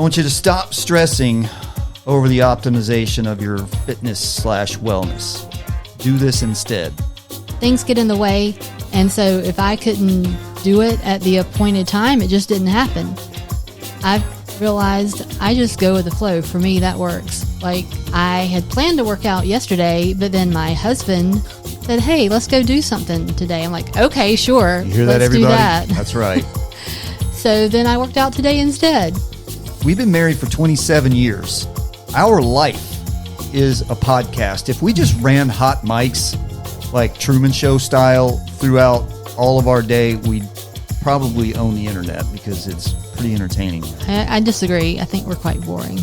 I want you to stop stressing over the optimization of your fitness/wellness. Do this instead. Things get in the way, and so if I couldn't do it at the appointed time, it just didn't happen. I've realized I just go with the flow. For me, that works. Like, I had planned to work out yesterday, but then my husband said, hey, let's go do something today. I'm like, okay, sure. You hear that, let's everybody? do that. That's right. So then I worked out today instead. We've been married for 27 years. Our life is a podcast. If we just ran hot mics like Truman Show style throughout all of our day, we'd probably own the internet because it's pretty entertaining. I disagree. I think we're quite boring.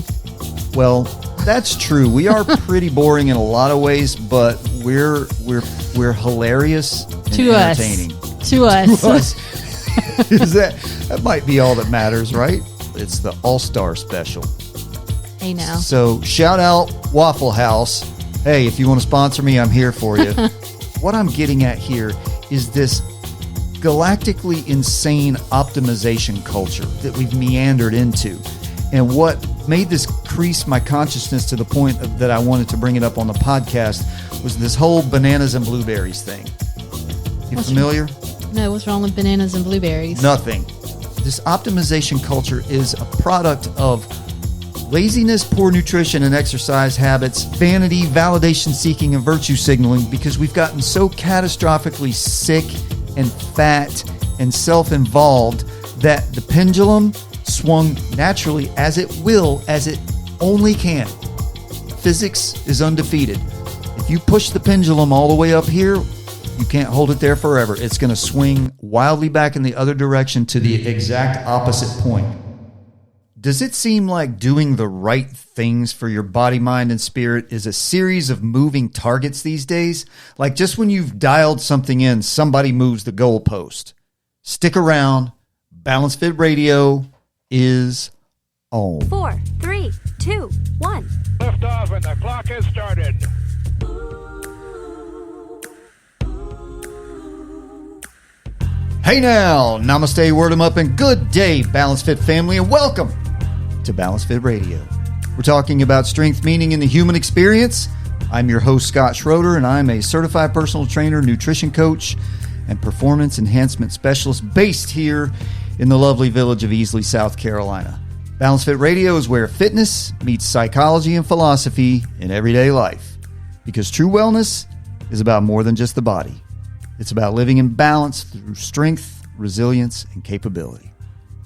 Well, that's true. We are pretty boring in a lot of ways, but we're hilarious and to entertaining. To us. To us. That might be all that matters, right? It's the All-Star Special. Hey now. So shout out Waffle House. Hey, if you want to sponsor me, I'm here for you. What I'm getting at here is this galactically insane optimization culture that we've meandered into. And what made this crease my consciousness to the point that I wanted to bring it up on the podcast was this whole bananas and blueberries thing. You familiar? No, what's wrong with bananas and blueberries? Nothing. This optimization culture is a product of laziness, poor nutrition and exercise habits, vanity, validation seeking, and virtue signaling because we've gotten so catastrophically sick and fat and self-involved that the pendulum swung naturally as it will, as it only can. Physics is undefeated. If you push the pendulum all the way up here, you can't hold it there forever. It's going to swing wildly back in the other direction to the exact opposite point. Does it seem like doing the right things for your body, mind, and spirit is a series of moving targets these days? Like just when you've dialed something in, somebody moves the goalpost. Stick around. BalanceFIT Radio is on. 4, 3, 2, 1. Lift off and the clock has started. Hey now, namaste, word 'em up, and good day, BalanceFIT family, and welcome to BalanceFIT Radio. We're talking about strength, meaning in the human experience. I'm your host, Scott Schroeder, and I'm a certified personal trainer, nutrition coach, and performance enhancement specialist based here in the lovely village of Easley, South Carolina. BalanceFIT Radio is where fitness meets psychology and philosophy in everyday life. Because true wellness is about more than just the body. It's about living in balance through strength, resilience, and capability.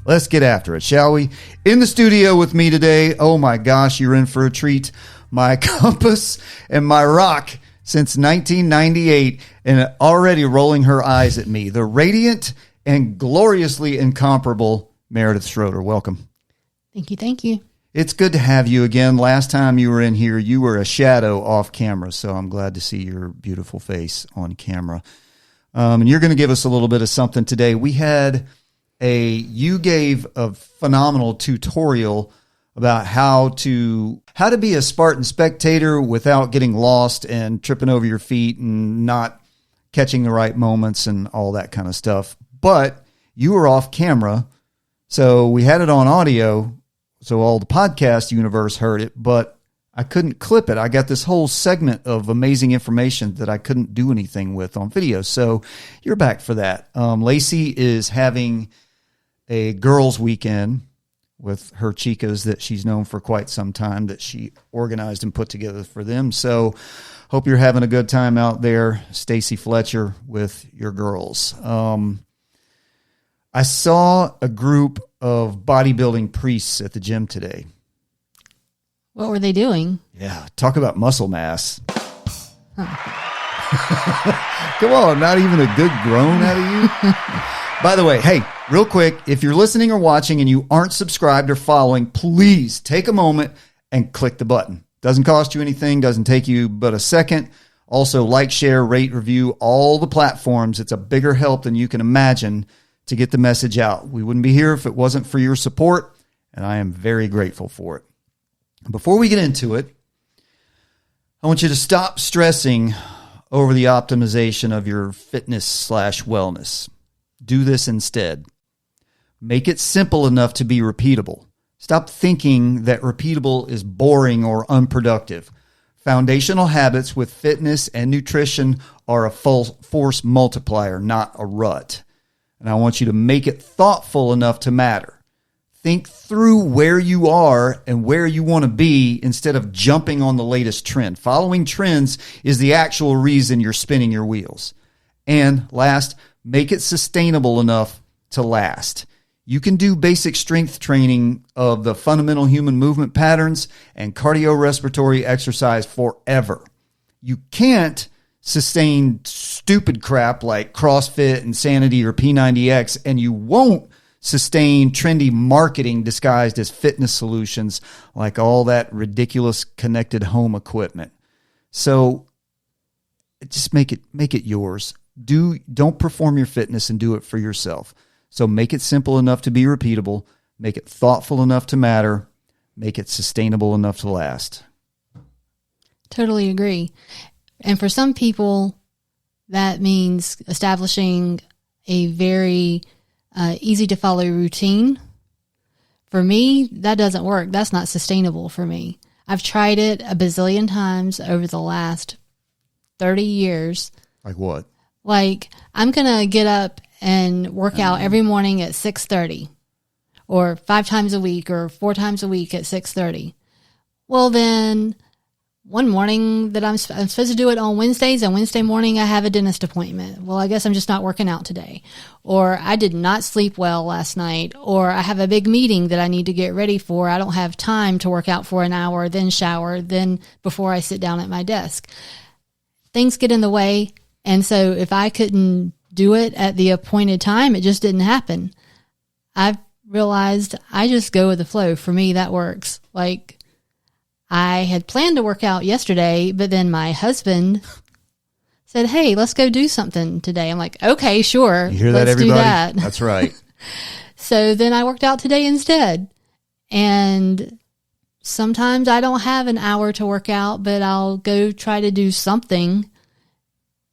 Let's get after it, shall we? In the studio with me today, oh my gosh, you're in for a treat. My compass and my rock since 1998 and already rolling her eyes at me. The radiant and gloriously incomparable Meredith Schroeder. Welcome. Thank you. Thank you. It's good to have you again. Last time you were in here, you were a shadow off camera, so I'm glad to see your beautiful face on camera. And you're going to give us a little bit of something today. You gave a phenomenal tutorial about how to be a Spartan spectator without getting lost and tripping over your feet and not catching the right moments and all that kind of stuff. But you were off camera, so we had it on audio, so all the podcast universe heard it, but I couldn't clip it. I got this whole segment of amazing information that I couldn't do anything with on video. So you're back for that. Lacey is having a girls' weekend with her chicas that she's known for quite some time that she organized and put together for them. So hope you're having a good time out there, Stacy Fletcher, with your girls. I saw a group of bodybuilding priests at the gym today. What were they doing? Yeah, talk about muscle mass. Come on, not even a good groan out of you. By the way, hey, real quick, if you're listening or watching and you aren't subscribed or following, please take a moment and click the button. Doesn't cost you anything, doesn't take you but a second. Also, like, share, rate, review, all the platforms. It's a bigger help than you can imagine to get the message out. We wouldn't be here if it wasn't for your support, and I am very grateful for it. Before we get into it, I want you to stop stressing over the optimization of your fitness/wellness. Do this instead. Make it simple enough to be repeatable. Stop thinking that repeatable is boring or unproductive. Foundational habits with fitness and nutrition are a force multiplier, not a rut. And I want you to make it thoughtful enough to matter. Think through where you are and where you want to be instead of jumping on the latest trend. Following trends is the actual reason you're spinning your wheels. And last, make it sustainable enough to last. You can do basic strength training of the fundamental human movement patterns and cardiorespiratory exercise forever. You can't sustain stupid crap like CrossFit, Insanity, or P90X, and you won't sustain trendy marketing disguised as fitness solutions like all that ridiculous connected home equipment. So just make it yours. Don't perform your fitness and do it for yourself. So make it simple enough to be repeatable, make it thoughtful enough to matter, make it sustainable enough to last. Totally agree. And for some people, that means establishing a very easy to follow routine. For me, that doesn't work. That's not sustainable for me. I've tried it a bazillion times over the last 30 years. Like what? Like, I'm going to get up and work out every morning at 6:30 or 5 times a week or 4 times a week at 6:30. Well, then one morning that I'm supposed to do it on Wednesdays, and Wednesday morning I have a dentist appointment. Well, I guess I'm just not working out today. Or I did not sleep well last night, or I have a big meeting that I need to get ready for. I don't have time to work out for an hour, then shower, then before I sit down at my desk. Things get in the way. And so if I couldn't do it at the appointed time, it just didn't happen. I've realized I just go with the flow. For me, that works. Like, I had planned to work out yesterday, but then my husband said, "Hey, let's go do something today." I'm like, "Okay, sure. You hear that, let's everybody? do that." That's right. So then I worked out today instead. And sometimes I don't have an hour to work out, but I'll go try to do something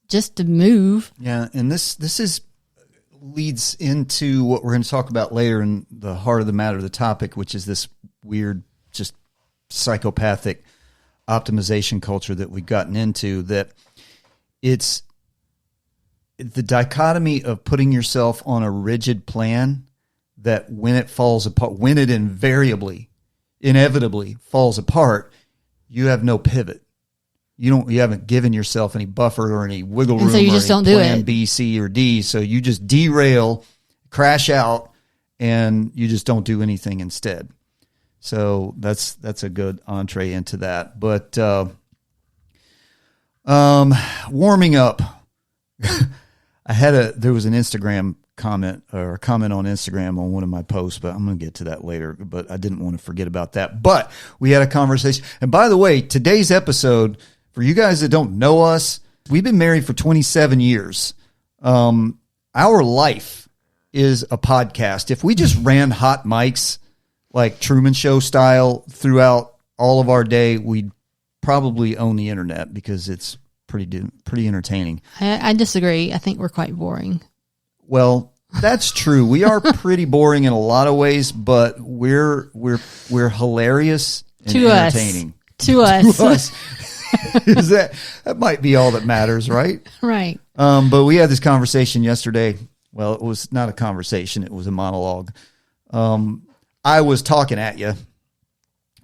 just to move. Yeah, and this leads into what we're going to talk about later in the heart of the matter of the topic, which is this weird, just psychopathic optimization culture that we've gotten into, that it's the dichotomy of putting yourself on a rigid plan that when it falls apart, when it inevitably falls apart, you have no pivot. You haven't given yourself any buffer or any wiggle room, and so you just don't do plan it. B, C, or D. So you just derail, crash out, and you just don't do anything instead. So that's a good entree into that. But warming up, there was an Instagram comment or a comment on Instagram on one of my posts, but I'm going to get to that later. But I didn't want to forget about that. But we had a conversation. And by the way, today's episode, for you guys that don't know us, we've been married for 27 years. Our life is a podcast. If we just ran hot mics like Truman Show style throughout all of our day, we'd probably own the internet because it's pretty entertaining. I disagree. I think we're quite boring. Well, that's true. We are pretty boring in a lot of ways, but we're hilarious and to entertaining. To us. Is that might be all that matters, right? Right. But we had this conversation yesterday. Well, it was not a conversation. It was a monologue. I was talking at you,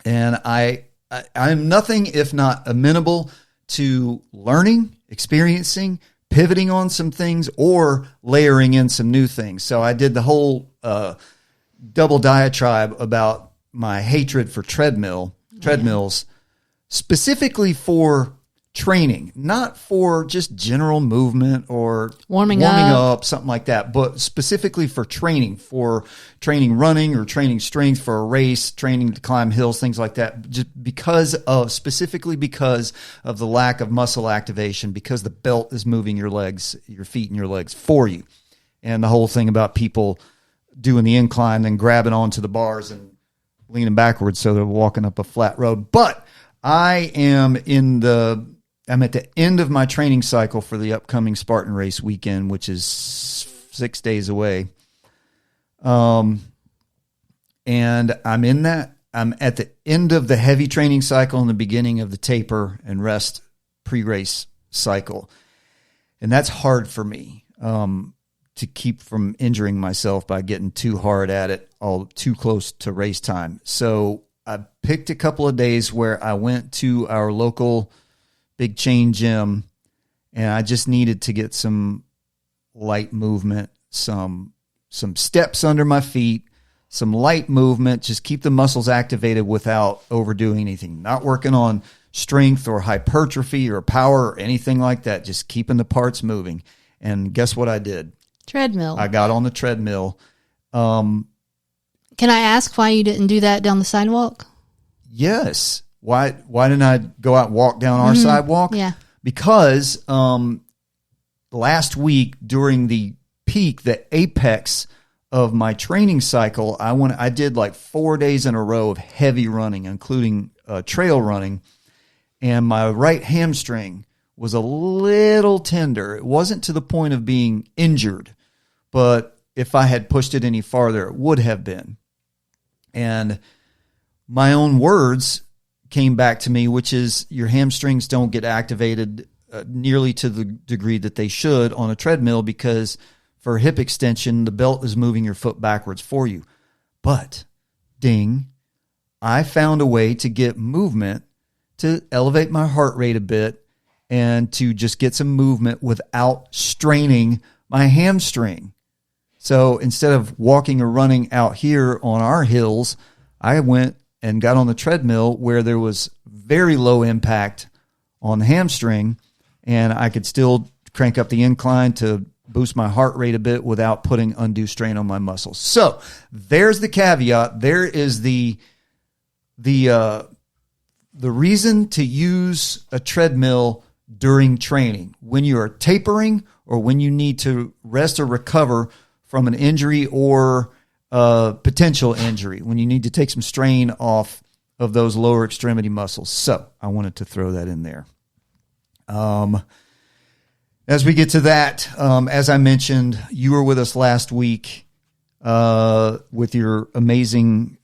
and I'm nothing if not amenable to learning, experiencing, pivoting on some things, or layering in some new things. So I did the whole double diatribe about my hatred for treadmills, specifically for training, not for just general movement or warming up, something like that, but specifically for training running or training strength for a race, training to climb hills, things like that, just specifically because of the lack of muscle activation, because the belt is moving your legs, your feet and your legs for you. And the whole thing about people doing the incline, then grabbing onto the bars and leaning backwards so they're walking up a flat road. But I'm at the end of my training cycle for the upcoming Spartan race weekend, which is 6 days away. And I'm at the end of the heavy training cycle and the beginning of the taper and rest pre-race cycle. And that's hard for me to keep from injuring myself by getting too hard at it, all too close to race time. So I picked a couple of days where I went to our local big chain gym, and I just needed to get some light movement, some steps under my feet, some light movement, just keep the muscles activated without overdoing anything, not working on strength or hypertrophy or power or anything like that, just keeping the parts moving. And guess what I did? Treadmill. I got on the treadmill. Can I ask why you didn't do that down the sidewalk? Yes. Why didn't I go out and walk down our sidewalk? Yeah. Because last week during the peak, the apex of my training cycle, I did like 4 days in a row of heavy running, including trail running, and my right hamstring was a little tender. It wasn't to the point of being injured, but if I had pushed it any farther, it would have been. And my own words came back to me, which is your hamstrings don't get activated nearly to the degree that they should on a treadmill, because for hip extension, the belt is moving your foot backwards for you. But, ding, I found a way to get movement to elevate my heart rate a bit and to just get some movement without straining my hamstring. So instead of walking or running out here on our hills, I went and got on the treadmill where there was very low impact on the hamstring, and I could still crank up the incline to boost my heart rate a bit without putting undue strain on my muscles. So there's the caveat. There is the reason to use a treadmill during training, when you are tapering or when you need to rest or recover from an injury or potential injury, when you need to take some strain off of those lower extremity muscles. So I wanted to throw that in there. As we get to that, as I mentioned, you were with us last week with your amazing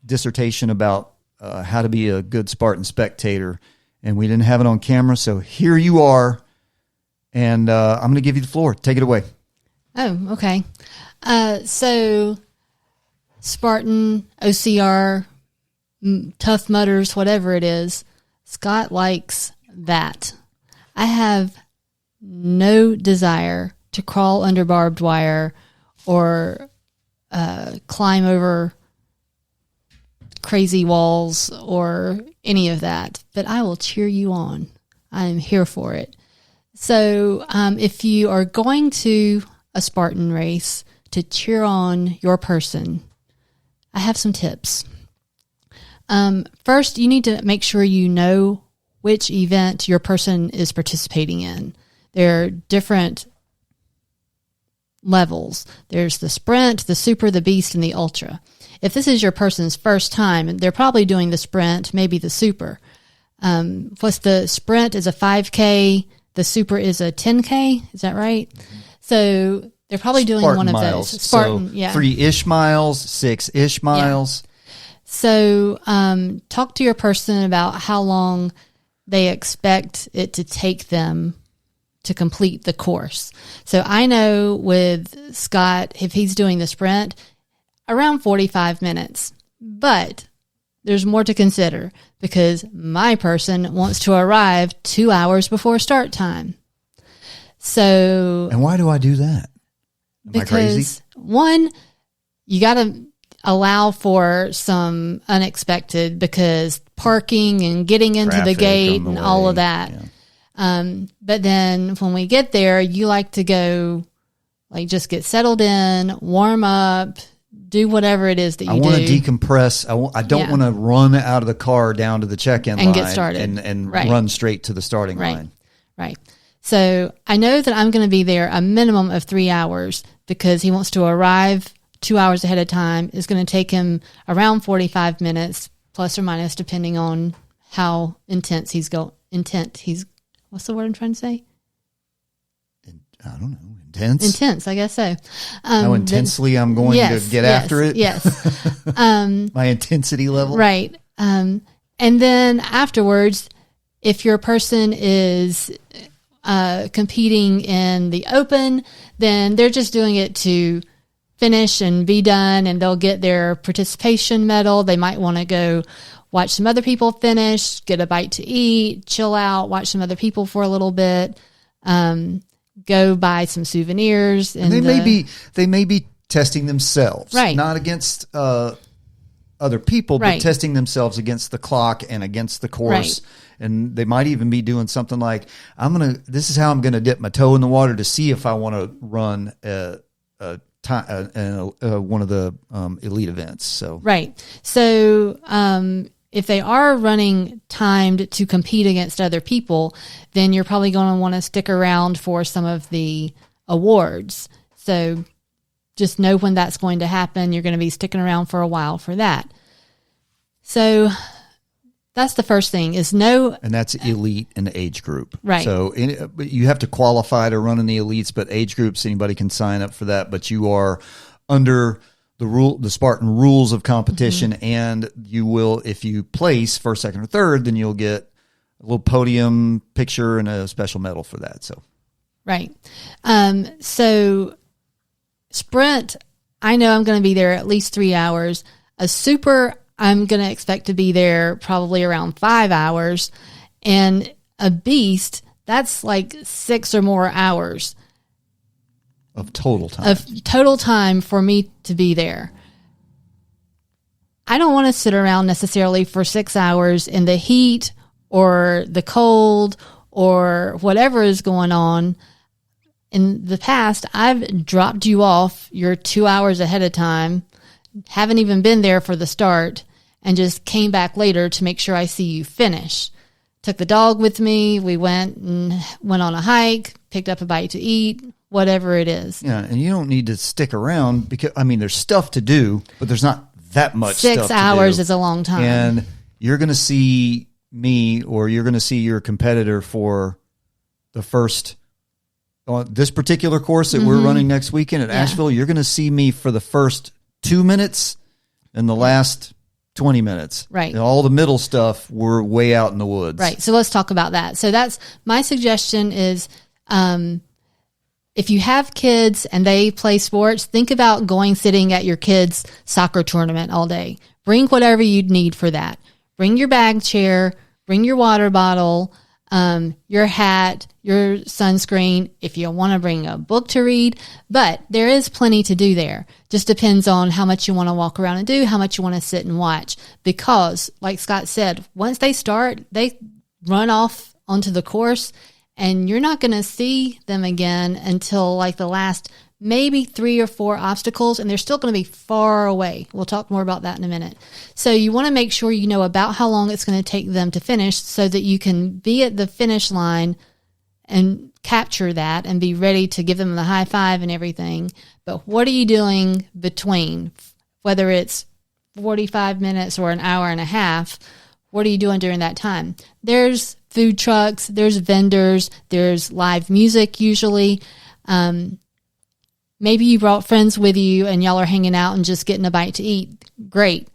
dissertation about how to be a good Spartan spectator, and we didn't have it on camera, so here you are, and I'm going to give you the floor. Take it away. Oh, okay. So Spartan, OCR, Tough Mudders, whatever it is, Scott likes that. I have no desire to crawl under barbed wire or climb over crazy walls or any of that, but I will cheer you on. I am here for it. So if you are going to a Spartan race to cheer on your person, I have some tips. First, you need to make sure you know which event your person is participating in. There are different levels. There's the sprint, the super, the beast, and the ultra. If this is your person's first time, they're probably doing the sprint, maybe the super. Plus the sprint is a 5K, the super is a 10K. Is that right? Mm-hmm. So they're probably doing Spartan one of miles. those. Spartan, so yeah. 3-ish miles, 6-ish miles. Yeah. So talk to your person about how long they expect it to take them to complete the course. So I know with Scott, if he's doing the sprint, around 45 minutes. But there's more to consider because my person wants to arrive 2 hours before start time. So, and why do I do that? Am I crazy? Because one, you got to allow for some unexpected, because parking and getting into Traffic the gate and way. all of that. Yeah. But then when we get there, you like to go, like, just get settled in, warm up, do whatever it is that you do. I want to decompress. I don't want to run out of the car down to the check-in line and get started and right. run straight to the starting right. line. Right. So I know that I'm going to be there a minimum of 3 hours because he wants to arrive 2 hours ahead of time. It's going to take him around 45 minutes, plus or minus, depending on how intense he's what's the word I'm trying to say? I don't know. Intense, I guess so. How intensely I'm going to get after it. Yes. My intensity level. Right. And then afterwards, if your person is competing in the open, then they're just doing it to finish and be done, and they'll get their participation medal. They might want to go watch some other people finish, get a bite to eat, chill out, watch some other people for a little bit, go buy some souvenirs. And they may be testing themselves, right? Not against other people, right. but testing themselves against the clock and against the course. Right. And they might even be doing something like, this is how I'm going to dip my toe in the water to see if I want to run one of the elite events. So right. So if they are running timed to compete against other people, then you're probably going to want to stick around for some of the awards. So just know when that's going to happen. You're going to be sticking around for a while for that. So that's the first thing is know. And that's elite and age group. Right. So you have to qualify to run in the elites, but age groups, anybody can sign up for that. But you are under the Spartan rules of competition, and you will, if you place first, second, or third, then you'll get a little podium picture and a special medal for that. So, right. So sprint, I know I'm going to be there at least 3 hours. A super, I'm going to expect to be there probably around 5 hours. And a beast, that's like 6 or more hours. Of total time. Of total time for me to be there. I don't want to sit around necessarily for 6 hours in the heat or the cold or whatever is going on. In the past, I've dropped you off. You're 2 hours ahead of time. Haven't even been there for the start and just came back later to make sure I see you finish. Took the dog with me. We went on a hike, picked up a bite to eat, whatever it is. Yeah, and you don't need to stick around because, there's stuff to do, but there's not that much stuff to do. 6 hours is a long time. And you're going to see me or you're going to see your competitor for the first, this particular course that we're running next weekend at Asheville. You're going to see me for the first 2 minutes and the last 20 minutes. Right. And all the middle stuff, we're way out in the woods. Right. So let's talk about that. So that's my suggestion is, if you have kids and they play sports, think about sitting at your kids' soccer tournament all day. Bring whatever you'd need for that. Bring your bag chair, bring your water bottle, your hat, your sunscreen, if you want to bring a book to read. But there is plenty to do there. Just depends on how much you want to walk around and do, how much you want to sit and watch. Because, like Scott said, once they start, they run off onto the course, and you're not going to see them again until like the last maybe 3 or 4 obstacles, and they're still going to be far away. We'll talk more about that in a minute. So you want to make sure you know about how long it's going to take them to finish so that you can be at the finish line and capture that and be ready to give them the high five and everything. But what are you doing between, whether it's 45 minutes or an hour and a half? What are you doing during that time? There's food trucks, there's vendors, there's live music usually. Maybe you brought friends with you and y'all are hanging out and just getting a bite to eat. Great.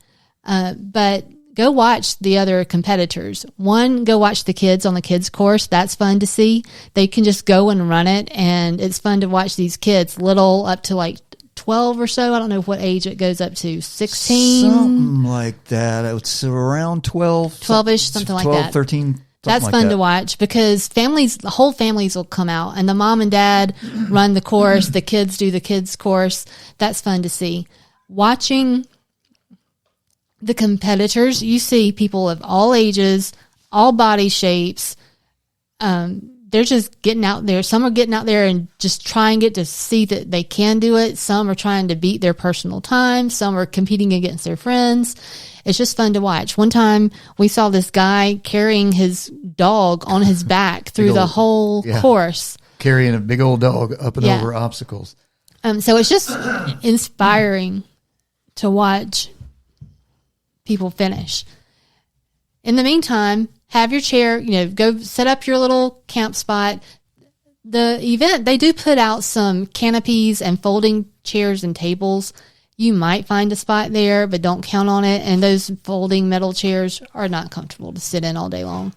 But go watch the other competitors. Go watch the kids on the kids course. That's fun to see. They can just go and run it, and it's fun to watch these kids, little up to like 12 or so. I don't know what age it goes up to. 16? Something like that. It's around 12. 12-ish, something like 12, that. 13. That's like fun that. to watch because the whole families will come out, and the mom and dad run the course. The kids do the kids course. That's fun to see. Watching the competitors, you see people of all ages, all body shapes. They're just getting out there. Some are getting out there and just trying it to see that they can do it. Some are trying to beat their personal time. Some are competing against their friends. It's just fun to watch. One time we saw this guy carrying his dog on his back through the whole course. Carrying a big old dog up and over obstacles. So it's just inspiring to watch people finish. In the meantime, have your chair, go set up your little camp spot. the event, they do put out some canopies and folding chairs and tables. You might find a spot there, but don't count on it. And those folding metal chairs are not comfortable to sit in all day long.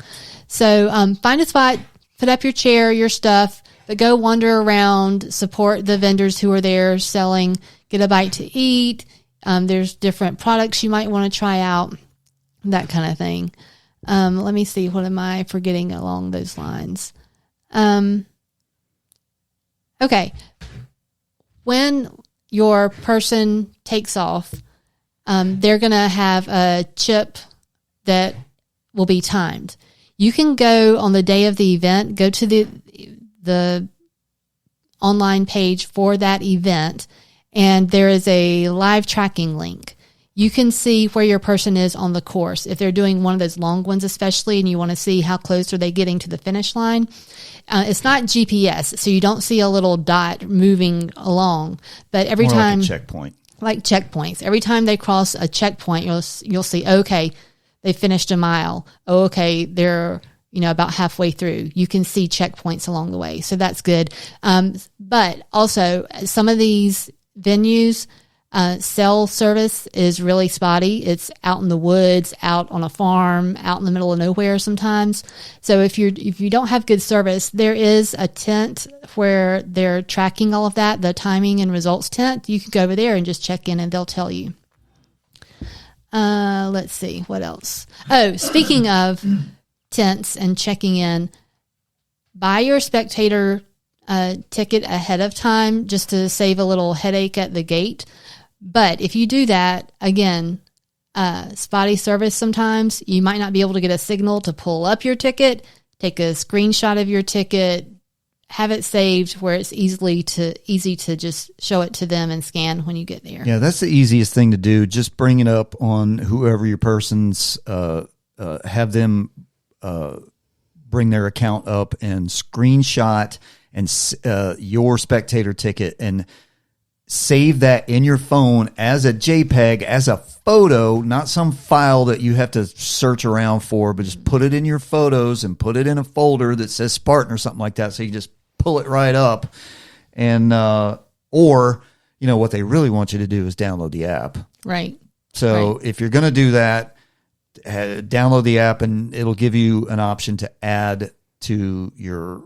So find a spot, put up your chair, your stuff, but go wander around, support the vendors who are there selling, get a bite to eat. There's different products you might want to try out, that kind of thing. Let me see. What am I forgetting along those lines? Okay. When your person takes off, they're going to have a chip that will be timed. You can go on the day of the event, go to the online page for that event, and there is a live tracking link. You can see where your person is on the course. If they're doing one of those long ones especially, and you want to see how close are they getting to the finish line, it's not GPS, so you don't see a little dot moving along. But every More time, like a checkpoint. Like checkpoints. Every time they cross a checkpoint, you'll see, okay, they finished a mile. Oh, okay, they're about halfway through. You can see checkpoints along the way, so that's good. But also, some of these venues, cell service is really spotty. It's out in the woods, out on a farm, out in the middle of nowhere sometimes. So if you don't have good service, there is a tent where they're tracking all of that, the timing and results tent. You can go over there and just check in and they'll tell you. Let's see, what else? Oh, speaking of tents and checking in, buy your spectator ticket ahead of time just to save a little headache at the gate. But if you do that, again, spotty service sometimes, you might not be able to get a signal to pull up your ticket, take a screenshot of your ticket, have it saved where it's easy to just show it to them and scan when you get there. Yeah, that's the easiest thing to do. Just bring it up on whoever your person's, have them bring their account up and screenshot and your spectator ticket and save that in your phone as a JPEG, as a photo, not some file that you have to search around for, but just put it in your photos and put it in a folder that says Spartan or something like that. So you just pull it right up. And, or, what they really want you to do is download the app. Right. So if you're going to do that, download the app and it'll give you an option to add to your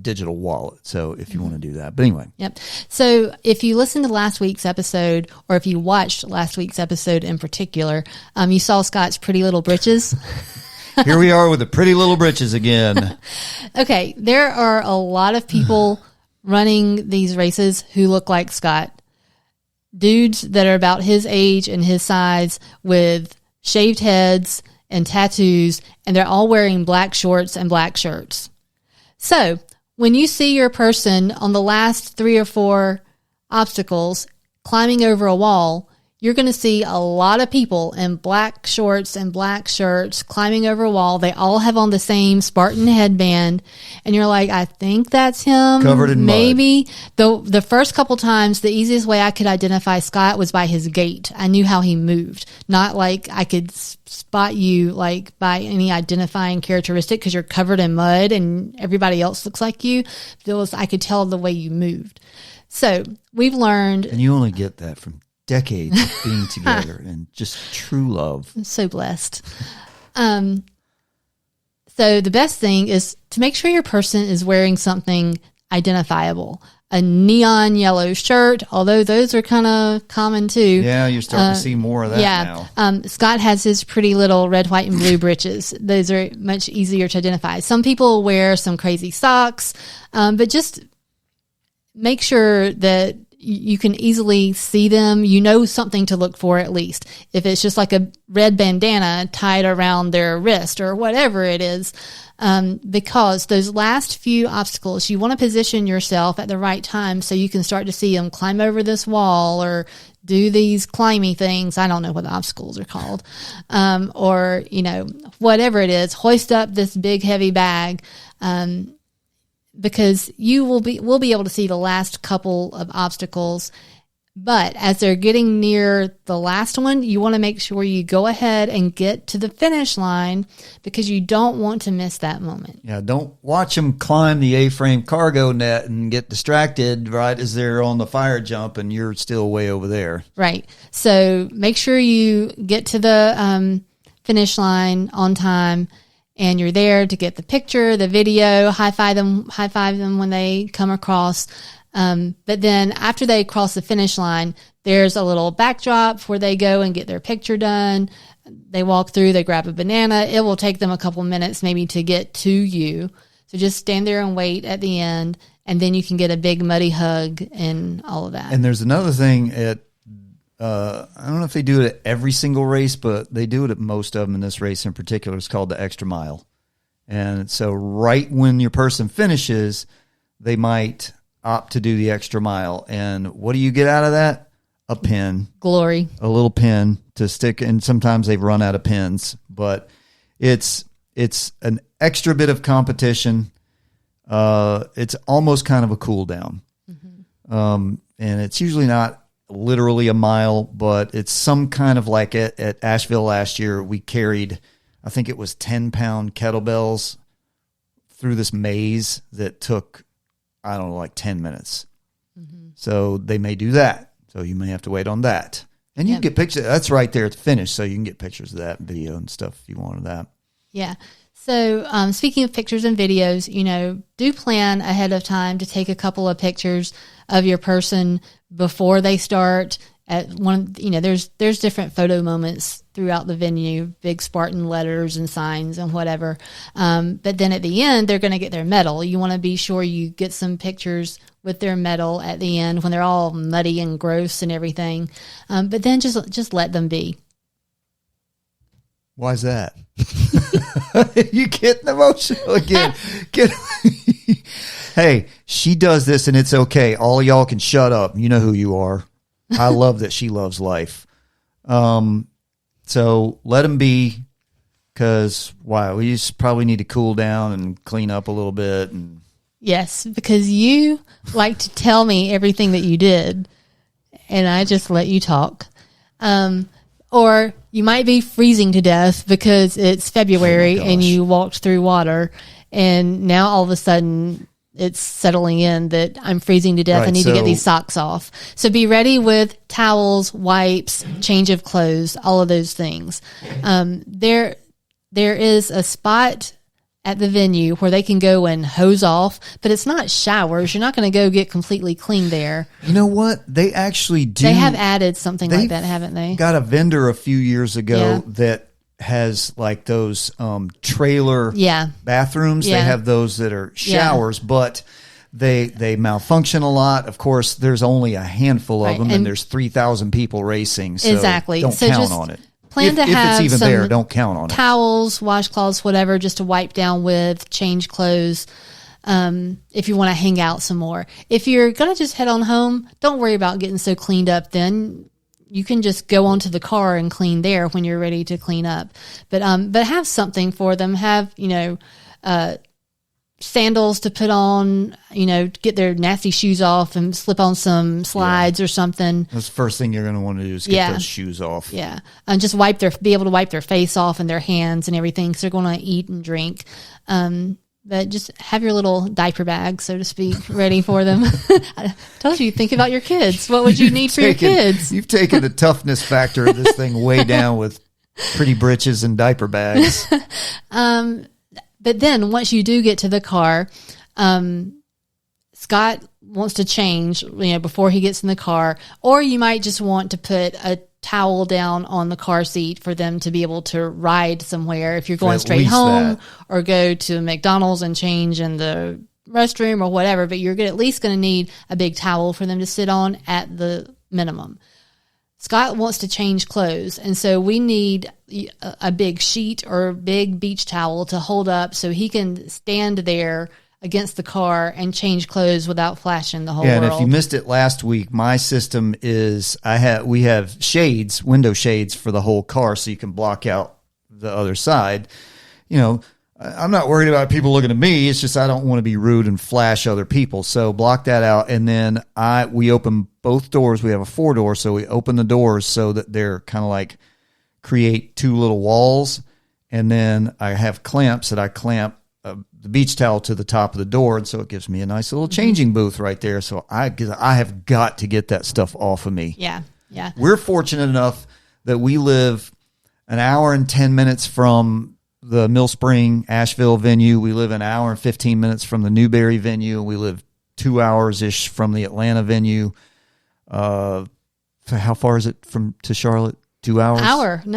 digital wallet. So if you want to do that, but anyway. Yep. So if you listened to last week's episode, or if you watched last week's episode in particular, you saw Scott's Pretty Little Britches. Here we are with the Pretty Little Britches again. Okay. There are a lot of people running these races who look like Scott. Dudes that are about his age and his size with shaved heads and tattoos, and they're all wearing black shorts and black shirts. So when you see your person on the last 3 or 4 obstacles climbing over a wall, you're going to see a lot of people in black shorts and black shirts climbing over a wall. They all have on the same Spartan headband. And you're like, I think that's him. Covered in maybe. The first couple times, the easiest way I could identify Scott was by his gait. I knew how he moved. Not like I could spot you like by any identifying characteristic because you're covered in mud and everybody else looks like you. I could tell the way you moved. So we've learned. And you only get that from decades of being together and just true love. I'm so blessed. So the best thing is to make sure your person is wearing something identifiable. A neon yellow shirt, although those are kind of common too. Yeah, you're starting to see more of that now. Scott has his pretty little red, white, and blue britches. Those are much easier to identify. Some people wear some crazy socks, but just make sure that you can easily see them. You know something to look for at least. If it's just like a red bandana tied around their wrist or whatever it is, because those last few obstacles, you want to position yourself at the right time so you can start to see them climb over this wall or do these climby things. I don't know what the obstacles are called. Or, whatever it is, hoist up this big heavy bag. Because we'll be able to see the last couple of obstacles But as they're getting near the last one, you want to make sure you go ahead and get to the finish line because you don't want to miss that moment. Yeah, don't watch them climb the A-frame cargo net and get distracted right as they're on the fire jump and you're still way over there. Right. So make sure you get to the finish line on time and you're there to get the picture, the video, high five them when they come across. But then after they cross the finish line, there's a little backdrop where they go and get their picture done. They walk through, they grab a banana. It will take them a couple minutes maybe to get to you. So just stand there and wait at the end, and then you can get a big muddy hug and all of that. And there's another thing at, I don't know if they do it at every single race, but they do it at most of them in this race in particular. It's called the extra mile. And so right when your person finishes, they might opt to do the extra mile. And what do you get out of that? A pin. Glory. A little pin to stick. And sometimes they've run out of pins, but it's an extra bit of competition. It's almost kind of a cool down. Mm-hmm. And it's usually not literally a mile, but it's some kind of like at Asheville last year, we carried, I think it was 10-pound kettlebells through this maze that took, I don't know, like 10 minutes. Mm-hmm. So they may do that. So you may have to wait on that. And you can get pictures. That's right there at the finish. So you can get pictures of that, video and stuff if you wanted that. Yeah. So speaking of pictures and videos, do plan ahead of time to take a couple of pictures of your person before they start. At one, there's different photo moments throughout the venue, big Spartan letters and signs and whatever. But then at the end, they're going to get their medal. You want to be sure you get some pictures with their medal at the end when they're all muddy and gross and everything. But then just let them be. Why is that? You getting emotional again? Hey, she does this and it's okay. All of y'all can shut up. You know who you are. I love that she loves life. So let them be, because we just probably need to cool down and clean up a little bit. And yes, because you like to tell me everything that you did, and I just let you talk. Or you might be freezing to death because it's February and you walked through water, and now all of a sudden it's settling in that I'm freezing to death. Right, I need to get these socks off. So be ready with towels, wipes, change of clothes, all of those things. There is a spot at the venue where they can go and hose off, but it's not showers. You're not going to go get completely clean there. You know what? They actually do. They have added something like that, haven't they? Got a vendor a few years ago that has like those trailer bathrooms. They have those that are showers, but they malfunction a lot. Of course, there's only a handful of them, and there's 3,000 people racing. So don't count on it. Plan to have if it's even some there, don't count on it. Towels, washcloths, whatever, just to wipe down with, change clothes. If you want to hang out some more. If you're going to just head on home, don't worry about getting so cleaned up then. You can just go onto the car and clean there when you're ready to clean up. But have something for them. Have, sandals to put on, get their nasty shoes off and slip on some slides or something. That's the first thing you're going to want to do is get those shoes off. Yeah. And just be able to wipe their face off and their hands and everything. So they're going to eat and drink. But just have your little diaper bag, so to speak, ready for them. I told you, think about your kids. What would you need for your kids? You've taken the toughness factor of this thing way down with pretty britches and diaper bags. But then once you do get to the car, Scott wants to change, before he gets in the car, or you might just want to put a towel down on the car seat for them to be able to ride somewhere if you're going straight home or go to McDonald's and change in the restroom or whatever, but you're at least going to need a big towel for them to sit on at the minimum. Scott wants to change clothes, and so we need a big sheet or big beach towel to hold up so he can stand there against the car and change clothes without flashing the whole world. And if you missed it last week, my system is we have shades, window shades for the whole car so you can block out the other side. I'm not worried about people looking at me. It's just I don't want to be rude and flash other people. So block that out. And then we open both doors. We have a 4-door, so we open the doors so that they're kind of like create 2 little walls. And then I have clamps that I clamp the beach towel to the top of the door, and so it gives me a nice little changing booth right there. So I have got to get that stuff off of me. Yeah. We're fortunate enough that we live an hour and 10 minutes from the Mill Spring, Asheville venue. We live an hour and 15 minutes from the Newberry venue. We live 2 hours-ish from the Atlanta venue. How far is it to Charlotte? 2 hours? Hour and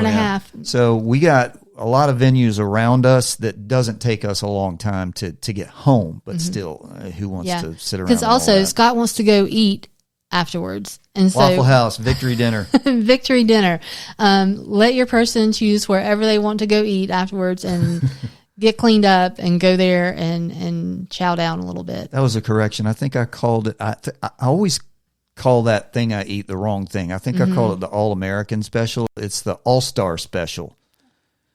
a half. So we got a lot of venues around us that doesn't take us a long time to get home, but still, who wants to sit around? Because also Scott wants to go eat afterwards. And so Waffle House, victory dinner. Victory dinner. Let your person choose wherever they want to go eat afterwards and get cleaned up and go there and chow down a little bit. That was a correction. I think I called it, I always call that thing I eat the wrong thing. I think I called it the All-American special. It's the All-Star special.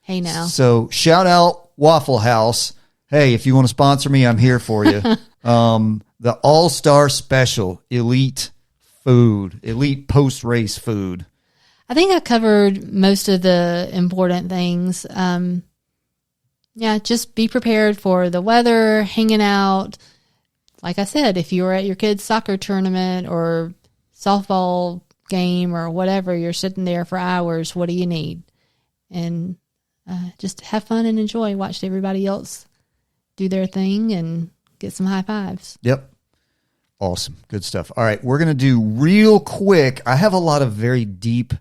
Hey now. So shout out Waffle House. Hey, if you want to sponsor me, I'm here for you. The All-Star special, elite food, elite post-race food. I think I covered most of the important things. Just be prepared for the weather, hanging out. Like I said, if you were at your kid's soccer tournament or softball game or whatever, you're sitting there for hours. What do you need? And just have fun and enjoy. Watch everybody else do their thing and get some high fives. Yep. Awesome. Good stuff. All right. We're going to do real quick. I have a lot of very deep,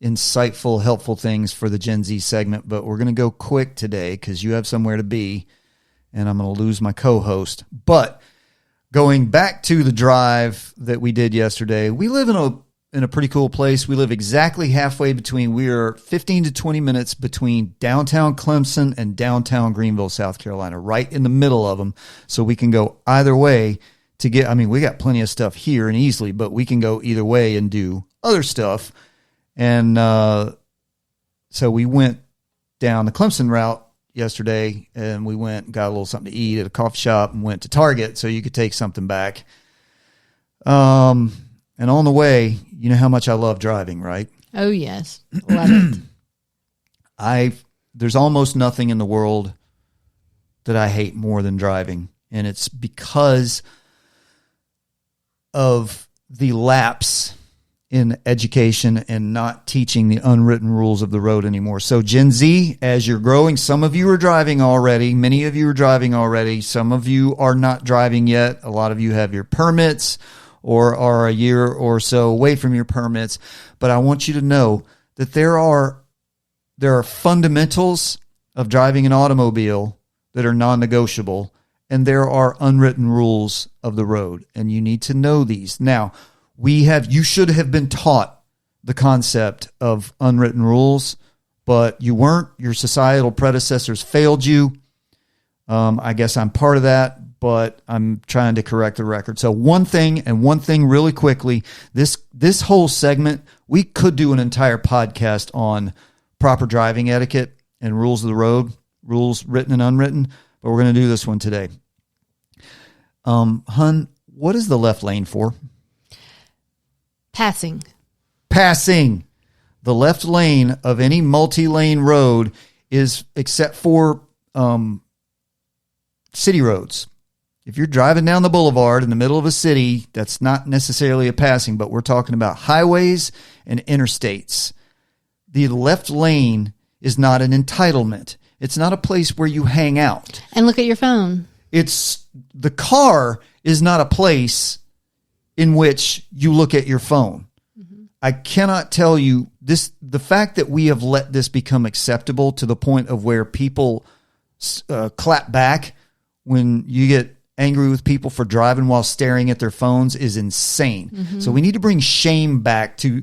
insightful, helpful things for the Gen Z segment, but we're going to go quick today because you have somewhere to be and I'm going to lose my co-host. But going back to the drive that we did yesterday, we live in a pretty cool place. We live exactly halfway between, we are 15 to 20 minutes between downtown Clemson and downtown Greenville, South Carolina, right in the middle of them. So we can go either way to get, I mean, we got plenty of stuff here and easily, but we can go either way and do other stuff. And so we went down the Clemson route yesterday and we went and got a little something to eat at a coffee shop and went to Target so you could take something back. And on the way, you know how much I love driving, right? Oh, yes. Love it. There's almost nothing in the world that I hate more than driving. And it's because of the lapse in education and not teaching the unwritten rules of the road anymore. So Gen Z, as you're growing, some of you are driving already. Many of you are driving already. Some of you are not driving yet. A lot of you have your permits or are a year or so away from your permits. But I want you to know that there are fundamentals of driving an automobile that are non-negotiable, and there are unwritten rules of the road, and you need to know these. Now, you should have been taught the concept of unwritten rules, but you weren't. Your societal predecessors failed you. I guess I'm part of that, but I'm trying to correct the record. So one thing really quickly, this whole segment, we could do an entire podcast on proper driving etiquette and rules of the road, rules written and unwritten, but we're going to do this one today. Hun, what is the left lane for? Passing. The left lane of any multi-lane road is, except for city roads. If you're driving down the boulevard in the middle of a city, that's not necessarily a passing, but we're talking about highways and interstates. The left lane is not an entitlement. It's not a place where you hang out. And look at your phone. The car is not a place in which you look at your phone. Mm-hmm. I cannot tell you this, the fact that we have let this become acceptable to the point of where people clap back when you get angry with people for driving while staring at their phones is insane. Mm-hmm. So we need to bring shame back to,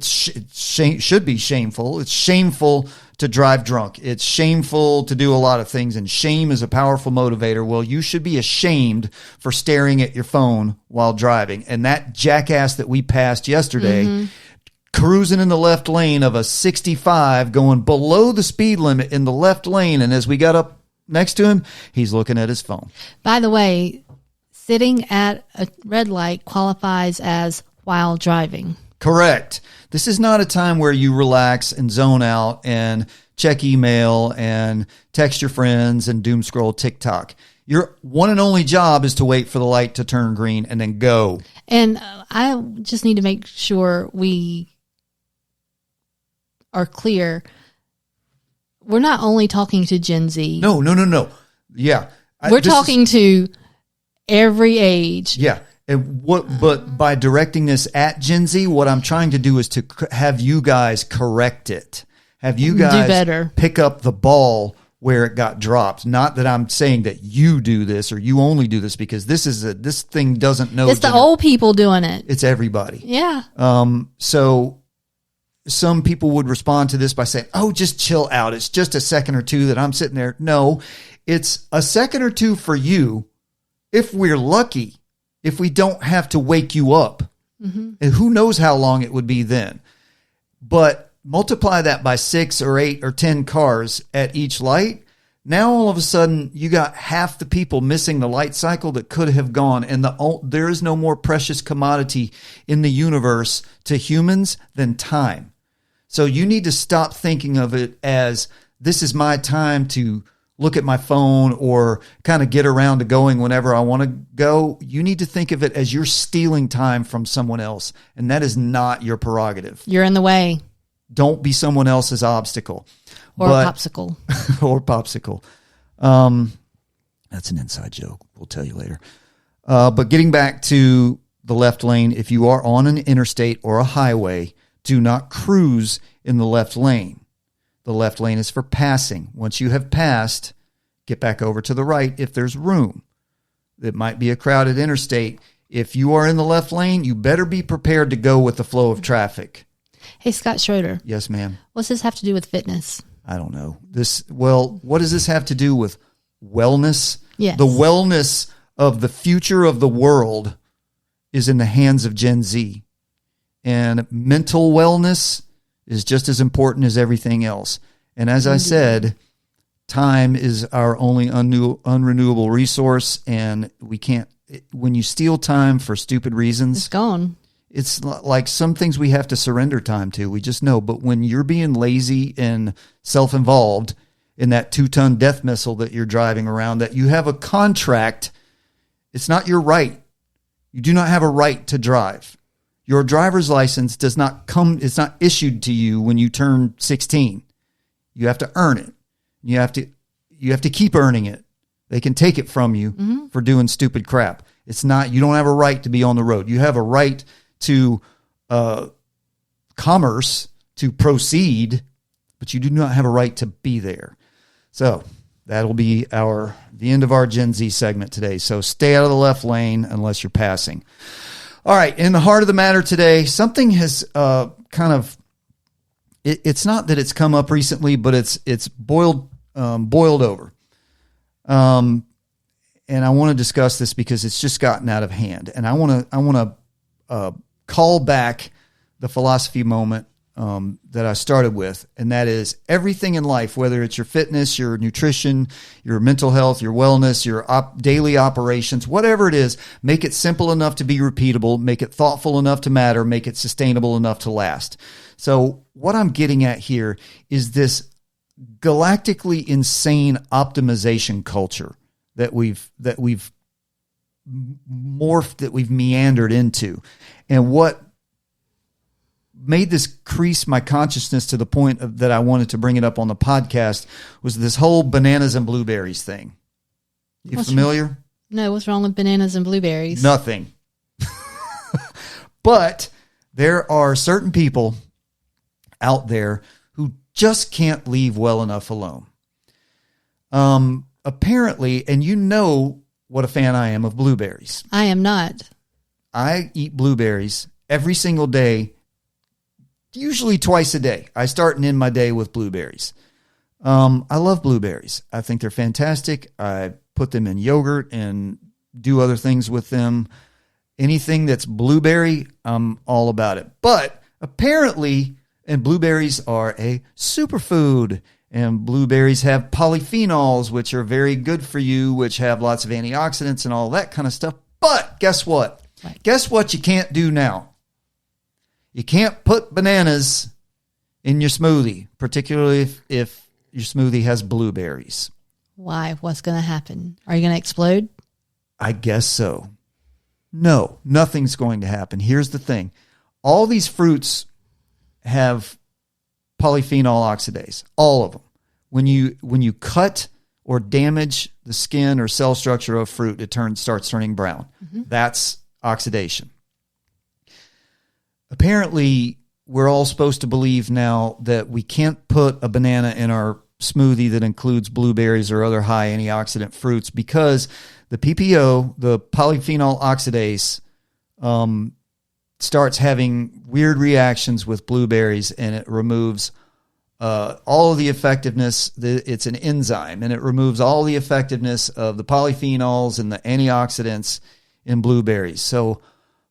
should be shameful. It's shameful to drive drunk. It's shameful to do a lot of things, and shame is a powerful motivator. Well, you should be ashamed for staring at your phone while driving. And that jackass that we passed yesterday cruising in the left lane of a 65 going below the speed limit in the left lane. And as we got up next to him, he's looking at his phone. By the way, sitting at a red light qualifies as while driving. Correct. This is not a time where you relax and zone out and check email and text your friends and doom scroll TikTok. Your one and only job is to wait for the light to turn green and then go. And I just need to make sure we are clear. We're not only talking to Gen Z. No. Yeah. We're talking to every age. Yeah. But by directing this at Gen Z, what I'm trying to do is to have you guys correct it. Have you guys do better. Pick up the ball where it got dropped. Not that I'm saying that you do this or you only do this, because this thing doesn't know. It's the old people doing it. It's everybody. Yeah. So some people would respond to this by saying, "Oh, just chill out. It's just a second or two that I'm sitting there." No, it's a second or two for you if we're lucky, if we don't have to wake you up. Mm-hmm. And who knows how long it would be then. But multiply that by 6 or 8 or 10 cars at each light. Now all of a sudden you got half the people missing the light cycle that could have gone. And there is no more precious commodity in the universe to humans than time. So you need to stop thinking of it as this is my time to look at my phone or kind of get around to going whenever I want to go. You need to think of it as you're stealing time from someone else. And that is not your prerogative. You're in the way. Don't be someone else's obstacle. Or popsicle. Or popsicle. That's an inside joke. We'll tell you later. But getting back to the left lane, if you are on an interstate or a highway, do not cruise in the left lane. The left lane is for passing. Once you have passed, get back over to the right if there's room. It might be a crowded interstate. If you are in the left lane, you better be prepared to go with the flow of traffic. Hey, Scott Schroeder. Yes, ma'am. What's this have to do with fitness? I don't know. What does this have to do with wellness? Yes. The wellness of the future of the world is in the hands of Gen Z. And mental wellness is just as important as everything else. And as I said, time is our only unrenewable resource. And we can't, when you steal time for stupid reasons, it's gone. It's like some things we have to surrender time to. We just know. But when you're being lazy and self-involved in that 2-ton death missile that you're driving around, that you have a contract, it's not your right. You do not have a right to drive. Your driver's license it's not issued to you when you turn 16. You have to earn it. You have to keep earning it. They can take it from you for doing stupid crap. You don't have a right to be on the road. You have a right to commerce, to proceed, but you do not have a right to be there. So that'll be the end of our Gen Z segment today. So stay out of the left lane unless you're passing. All right, in the heart of the matter today, something has it's not that it's come up recently, but it's boiled over. And I want to discuss this because it's just gotten out of hand. And I want to call back the philosophy moment that I started with, and that is everything in life, whether it's your fitness, your nutrition, your mental health, your wellness, your daily operations, whatever it is, make it simple enough to be repeatable, make it thoughtful enough to matter, make it sustainable enough to last. So what I'm getting at here is this galactically insane optimization culture that we've morphed, that we've meandered into. And what made this crease my consciousness to the point that I wanted to bring it up on the podcast was this whole bananas and blueberries thing. You familiar? No, what's wrong with bananas and blueberries? Nothing. But there are certain people out there who just can't leave well enough alone. Apparently, and you know what a fan I am of blueberries. I am not. I eat blueberries every single day, usually twice a day. I start and end my day with blueberries. I love blueberries. I think they're fantastic. I put them in yogurt and do other things with them. Anything that's blueberry, I'm all about it. But apparently, and blueberries are a superfood, and blueberries have polyphenols, which are very good for you, which have lots of antioxidants and all that kind of stuff. But guess what? Right. Guess what you can't do now? You can't put bananas in your smoothie, particularly if your smoothie has blueberries. Why? What's going to happen? Are you going to explode? I guess so. No, nothing's going to happen. Here's the thing. All these fruits have polyphenol oxidase, all of them. When you cut or damage the skin or cell structure of fruit, it starts turning brown. Mm-hmm. That's oxidation. Apparently, we're all supposed to believe now that we can't put a banana in our smoothie that includes blueberries or other high antioxidant fruits because the PPO, the polyphenol oxidase, starts having weird reactions with blueberries, and it removes all of the effectiveness. It's an enzyme, and it removes all the effectiveness of the polyphenols and the antioxidants in blueberries. So,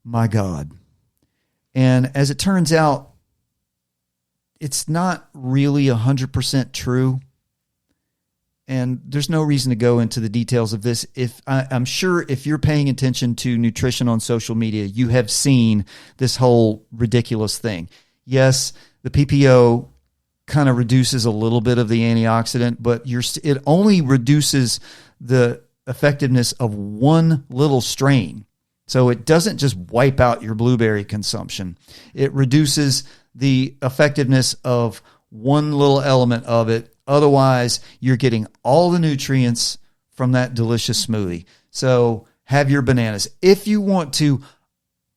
my God. And as it turns out, it's not really 100% true. And there's no reason to go into the details of this. I'm sure if you're paying attention to nutrition on social media, you have seen this whole ridiculous thing. Yes, the PPO kind of reduces a little bit of the antioxidant, but it only reduces the effectiveness of one little strain. So it doesn't just wipe out your blueberry consumption. It reduces the effectiveness of one little element of it. Otherwise, you're getting all the nutrients from that delicious smoothie. So have your bananas. If you want to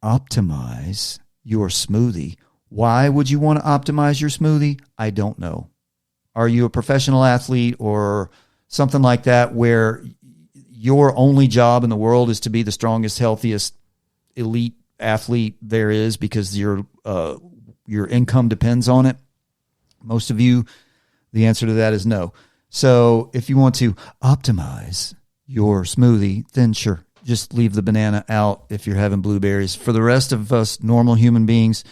optimize your smoothie, why would you want to optimize your smoothie? I don't know. Are you a professional athlete or something like that where your only job in the world is to be the strongest, healthiest, elite athlete there is because your income depends on it? Most of you, the answer to that is no. So if you want to optimize your smoothie, then sure, just leave the banana out if you're having blueberries. For the rest of us normal human beings,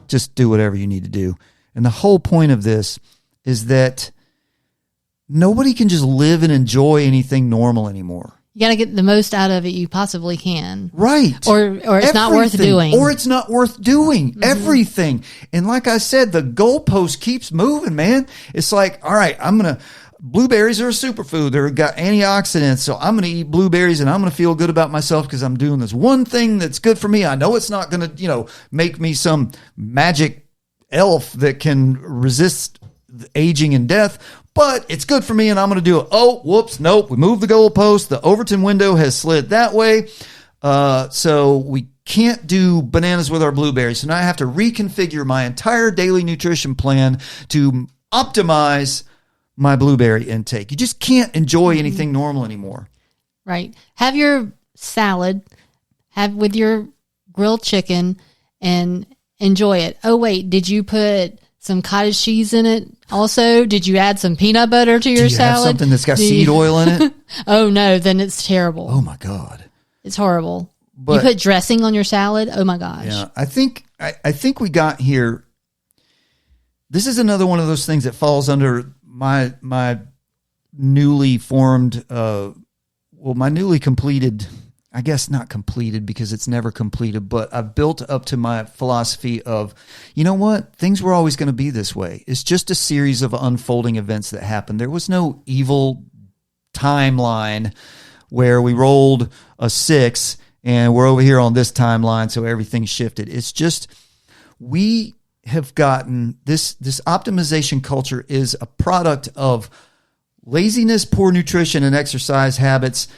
just do whatever you need to do. And the whole point of this is that nobody can just live and enjoy anything normal anymore. You got to get the most out of it you possibly can. Right. Or it's not worth doing. Or it's not worth doing. Mm-hmm. Everything. And like I said, the goalpost keeps moving, man. It's like, all right, blueberries are a superfood. They've got antioxidants, so I'm going to eat blueberries and I'm going to feel good about myself because I'm doing this one thing that's good for me. I know it's not going to, make me some magic elf that can resist aging and death, but it's good for me and I'm going to do it. Oh, whoops, nope. We moved the goalpost. The Overton window has slid that way. So we can't do bananas with our blueberries. So now I have to reconfigure my entire daily nutrition plan to optimize my blueberry intake. You just can't enjoy anything normal anymore. Right. Have your salad, have with your grilled chicken and enjoy it. Oh, wait, did you put some cottage cheese in it also? Did you add some peanut butter to your salad? Have something that's got seed oil in it? Oh, no, then it's terrible. Oh, my God. It's horrible. But, you put dressing on your salad? Oh, my gosh. Yeah, I think we got here. This is another one of those things that falls under my newly formed, my newly completed, I guess not completed because it's never completed, but I've built up to my philosophy of, you know what? Things were always going to be this way. It's just a series of unfolding events that happened. There was no evil timeline where we rolled a 6 and we're over here on this timeline, so everything shifted. It's just, we have gotten this optimization culture is a product of laziness, poor nutrition and exercise habits,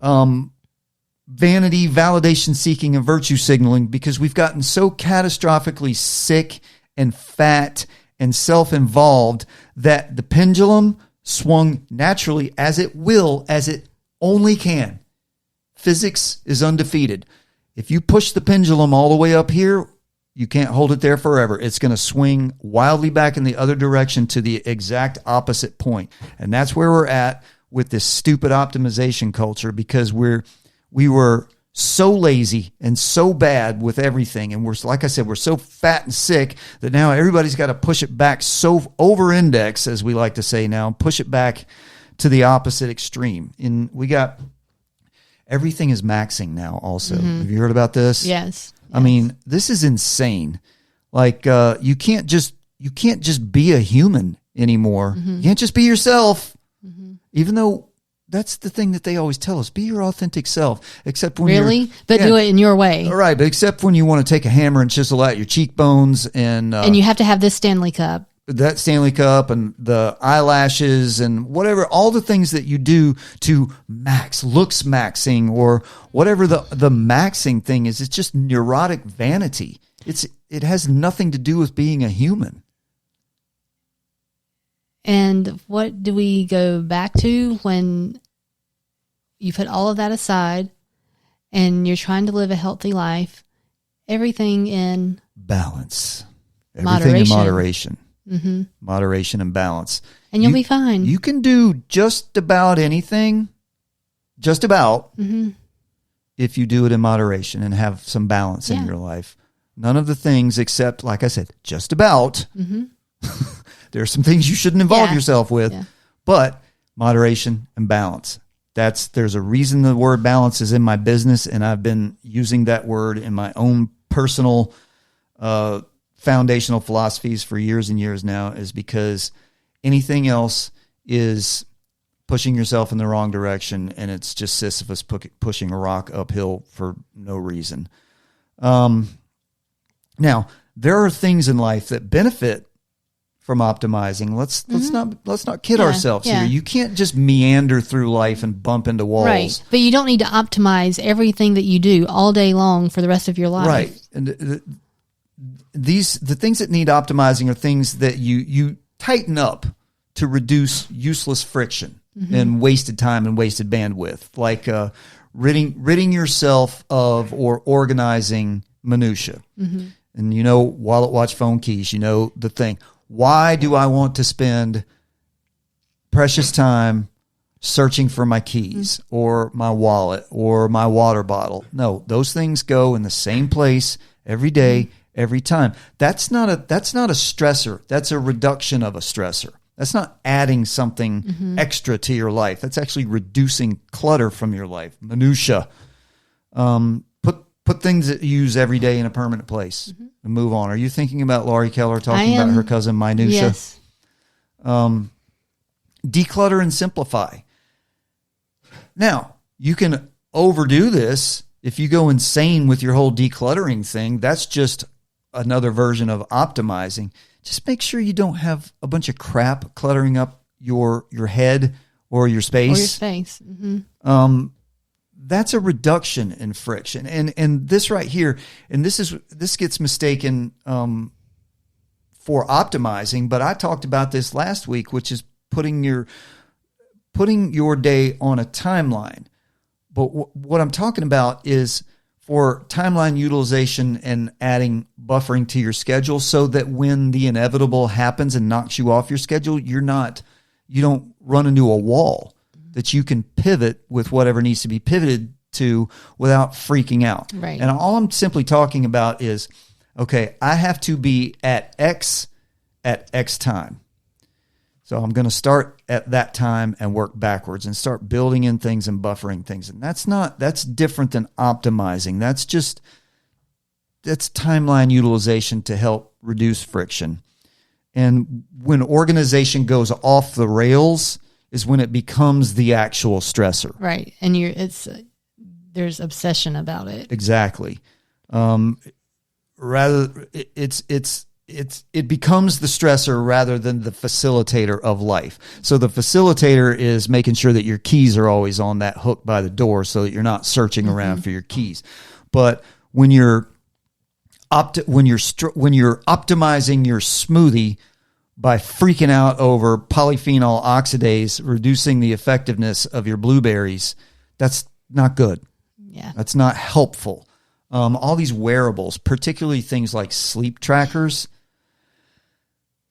vanity, validation seeking, and virtue signaling, because we've gotten so catastrophically sick and fat and self-involved that the pendulum swung naturally as it only can. Physics is undefeated. If you push the pendulum all the way up here, you can't hold it there forever. It's going to swing wildly back in the other direction to the exact opposite point. And that's where we're at with this stupid optimization culture, because we were so lazy and so bad with everything. And we're, like I said, we're so fat and sick that now everybody's got to push it back, so over-index, as we like to say now, push it back to the opposite extreme. And we got, everything is maxing now also. Have you heard about this? Yes. I mean, this is insane. Like, you can't just be a human anymore. You can't just be yourself, even though that's the thing that they always tell us: be your authentic self. Except when but do it in your way. All right, but except when you want to take a hammer and chisel out your cheekbones, and you have to have this Stanley Cup. That Stanley Cup and the eyelashes and whatever, all the things that you do to looks maxing, or whatever the maxing thing is. It's just neurotic vanity. It has nothing to do with being a human. And what do we go back to when you put all of that aside and you're trying to live a healthy life? Everything in balance. Everything in moderation. Moderation and balance. And you'll be fine. You can do just about anything, just about, if you do it in moderation and have some balance in your life. None of the things except, like I said, just about. There are some things you shouldn't involve yourself with, but moderation and balance. There's a reason the word balance is in my business, and I've been using that word in my own personal foundational philosophies for years and years now, is because anything else is pushing yourself in the wrong direction, and it's just Sisyphus pushing a rock uphill for no reason. Now, there are things in life that benefit from optimizing. Let's not kid ourselves here. You can't just meander through life and bump into walls. Right. But you don't need to optimize everything that you do all day long for the rest of your life. Right. And the things that need optimizing are things that you tighten up to reduce useless friction and wasted time and wasted bandwidth, like ridding yourself of or organizing minutia. And wallet, watch, phone, keys, the thing. Why do I want to spend precious time searching for my keys or my wallet or my water bottle? No, those things go in the same place every day, every time. That's not a stressor. That's a reduction of a stressor. That's not adding something extra to your life. That's actually reducing clutter from your life. Minutia. Put things that you use every day in a permanent place and move on. Are you thinking about Laurie Keller talking about her cousin Minutia? Yes. Declutter and simplify. Now, you can overdo this. If you go insane with your whole decluttering thing, that's just another version of optimizing. Just make sure you don't have a bunch of crap cluttering up your head or your space. That's a reduction in friction. And this right here, and this gets mistaken for optimizing, but I talked about this last week, which is putting your day on a timeline. But what I'm talking about is for timeline utilization and adding buffering to your schedule, so that when the inevitable happens and knocks you off your schedule, you don't run into a wall, that you can pivot with whatever needs to be pivoted to without freaking out. Right. And all I'm simply talking about is, okay, I have to be at X time. So I'm going to start at that time and work backwards and start building in things and buffering things. And that's different than optimizing. That's timeline utilization to help reduce friction. And when organization goes off the rails is when it becomes the actual stressor. Right. And there's obsession about it. Exactly. It becomes the stressor rather than the facilitator of life. So the facilitator is making sure that your keys are always on that hook by the door so that you're not searching around for your keys. But when you're optimizing your smoothie by freaking out over polyphenol oxidase, reducing the effectiveness of your blueberries, that's not good. Yeah. That's not helpful. All these wearables, particularly things like sleep trackers.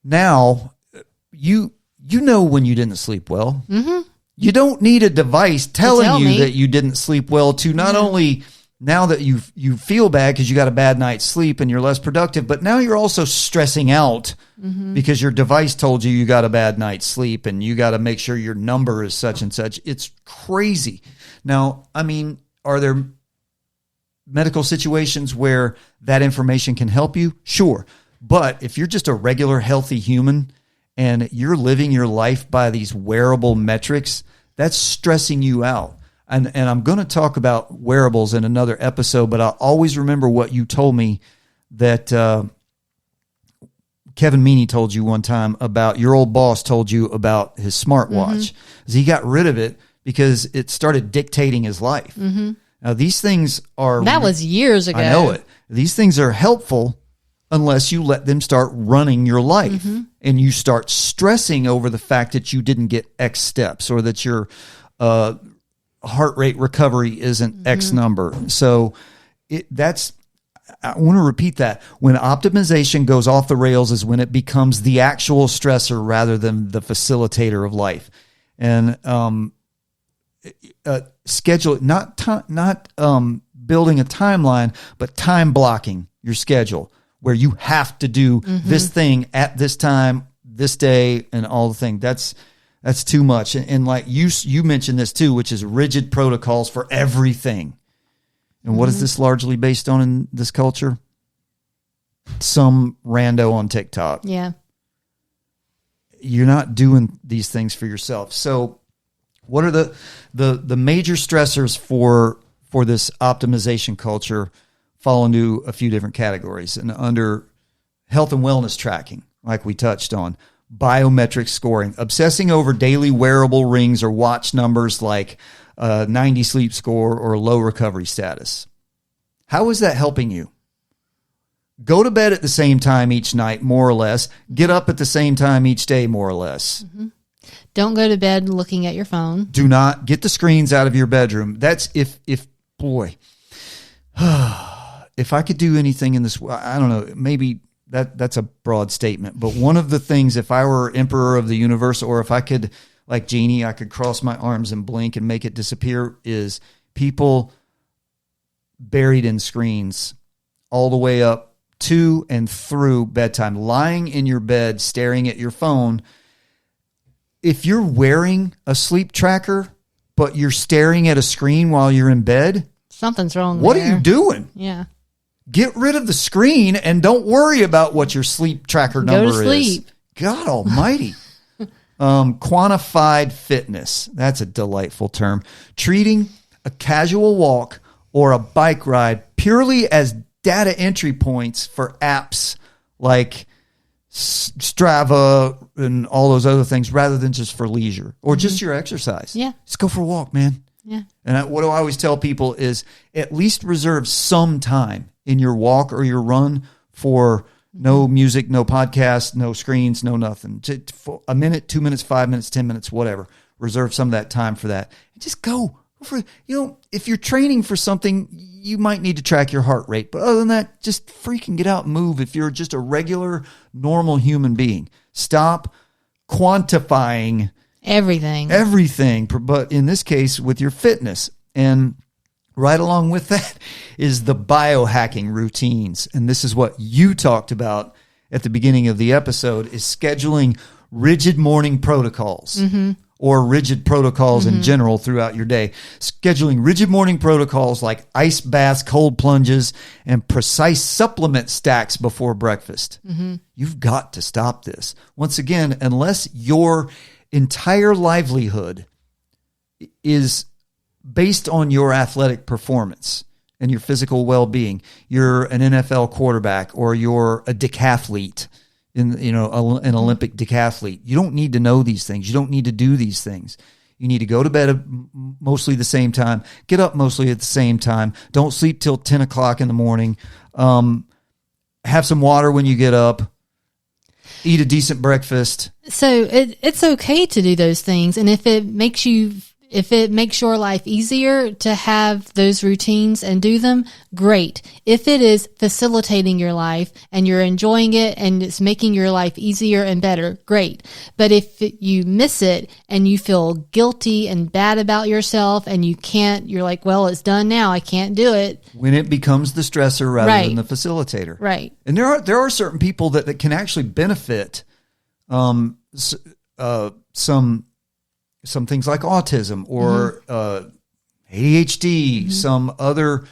Now, you know when you didn't sleep well. You don't need a device telling you that you didn't sleep well to not only now that you feel bad because you got a bad night's sleep and you're less productive, but now you're also stressing out because your device told you got a bad night's sleep and you got to make sure your number is such and such. It's crazy. Now, I mean, are there medical situations where that information can help you? Sure. But if you're just a regular healthy human and you're living your life by these wearable metrics, that's stressing you out. And I'm going to talk about wearables in another episode, but I'll always remember what you told me that Kevin Meaney told you one time about your old boss told you about his smartwatch. He got rid of it because it started dictating his life. Now, these things are... That was years ago. I know it. These things are helpful unless you let them start running your life and you start stressing over the fact that you didn't get X steps or that your heart rate recovery isn't X number. So I want to repeat that. When optimization goes off the rails is when it becomes the actual stressor rather than the facilitator of life. And schedule, not building a timeline, but time blocking your schedule where you have to do this thing at this time, this day, and all the thing. That's too much. And like you mentioned this too, which is rigid protocols for everything. And what is this largely based on in this culture? Some rando on TikTok. Yeah. You're not doing these things for yourself. So what are the major stressors for this optimization culture? Fall into a few different categories. And under health and wellness tracking, like we touched on, biometric scoring, obsessing over daily wearable rings or watch numbers like 90 sleep score or low recovery status. How is that helping you? Go to bed at the same time each night, more or less. Get up at the same time each day, more or less. Don't go to bed looking at your phone. Do not get the screens out of your bedroom. That's if boy, if I could do anything in this, I don't know, maybe that's a broad statement, but one of the things, if I were emperor of the universe, or if I could, like Genie, I could cross my arms and blink and make it disappear, is people buried in screens all the way up to and through bedtime, lying in your bed, staring at your phone. If you're wearing a sleep tracker, but you're staring at a screen while you're in bed, something's wrong. What are you doing? Yeah. Get rid of the screen and don't worry about what your sleep tracker number Go to sleep. is. God almighty. Quantified fitness. That's a delightful term. Treating a casual walk or a bike ride purely as data entry points for apps like Strava and all those other things rather than just for leisure or just your exercise. Yeah. Just go for a walk, man. Yeah. And what do I always tell people is at least reserve some time in your walk or your run for no music, no podcast, no screens, no nothing. For a minute, 2 minutes, 5 minutes, 10 minutes, whatever. Reserve some of that time for that. Just go. If you're training for something, you might need to track your heart rate. But other than that, just freaking get out and move if you're just a regular, normal human being. Stop quantifying everything, but in this case, with your fitness. And right along with that is the biohacking routines. And this is what you talked about at the beginning of the episode, is scheduling rigid morning protocols or rigid protocols in general throughout your day. Scheduling rigid morning protocols like ice baths, cold plunges, and precise supplement stacks before breakfast. You've got to stop this. Once again, unless your entire livelihood is based on your athletic performance and your physical well-being, you're an NFL quarterback or you're a decathlete, an Olympic decathlete. You don't need to know these things. You don't need to do these things. You need to go to bed mostly the same time, get up mostly at the same time. Don't sleep till 10 o'clock in the morning. Have some water when you get up. Eat a decent breakfast. So it's okay to do those things. And if it makes you If it makes your life easier to have those routines and do them, great. If it is facilitating your life and you're enjoying it and it's making your life easier and better, great. But if you miss it and you feel guilty and bad about yourself and you're like, well, it's done now, I can't do it. When it becomes the stressor rather Right. than the facilitator. Right. And there are certain people that can actually benefit some things like autism or ADHD, some other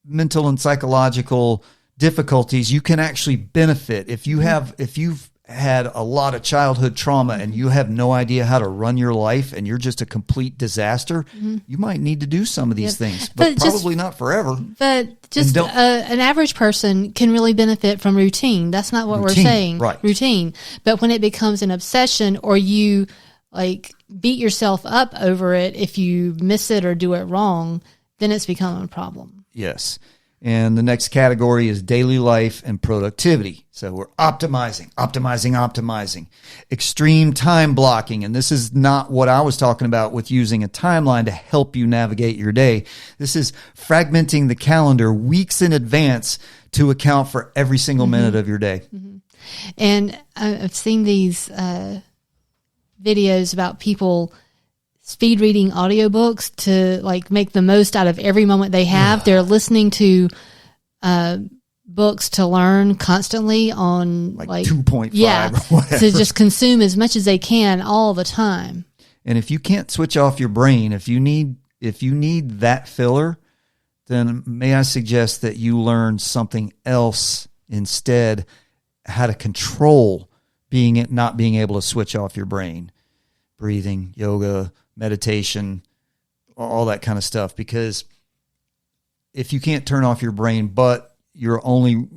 mental and psychological difficulties. You can actually benefit if you've had a lot of childhood trauma and you have no idea how to run your life and you're just a complete disaster. You might need to do some of these things, but probably not forever. But just an average person can really benefit from routine. That's not what we're saying. Right. Routine. But when it becomes an obsession or you like beat yourself up over it, if you miss it or do it wrong, then it's become a problem. Yes. And the next category is daily life and productivity. So we're optimizing. Extreme time blocking. And this is not what I was talking about with using a timeline to help you navigate your day. This is fragmenting the calendar weeks in advance to account for every single minute of your day. And I've seen these videos about people speed reading audiobooks to like make the most out of every moment they have. They're listening to books to learn constantly on like 2.5 or whatever. To just consume as much as they can all the time. And if you can't switch off your brain, if you need that filler, then may I suggest that you learn something else instead, how to control not being able to switch off your brain. Breathing, yoga, meditation, all that kind of stuff. Because if you can't turn off your brain, but your only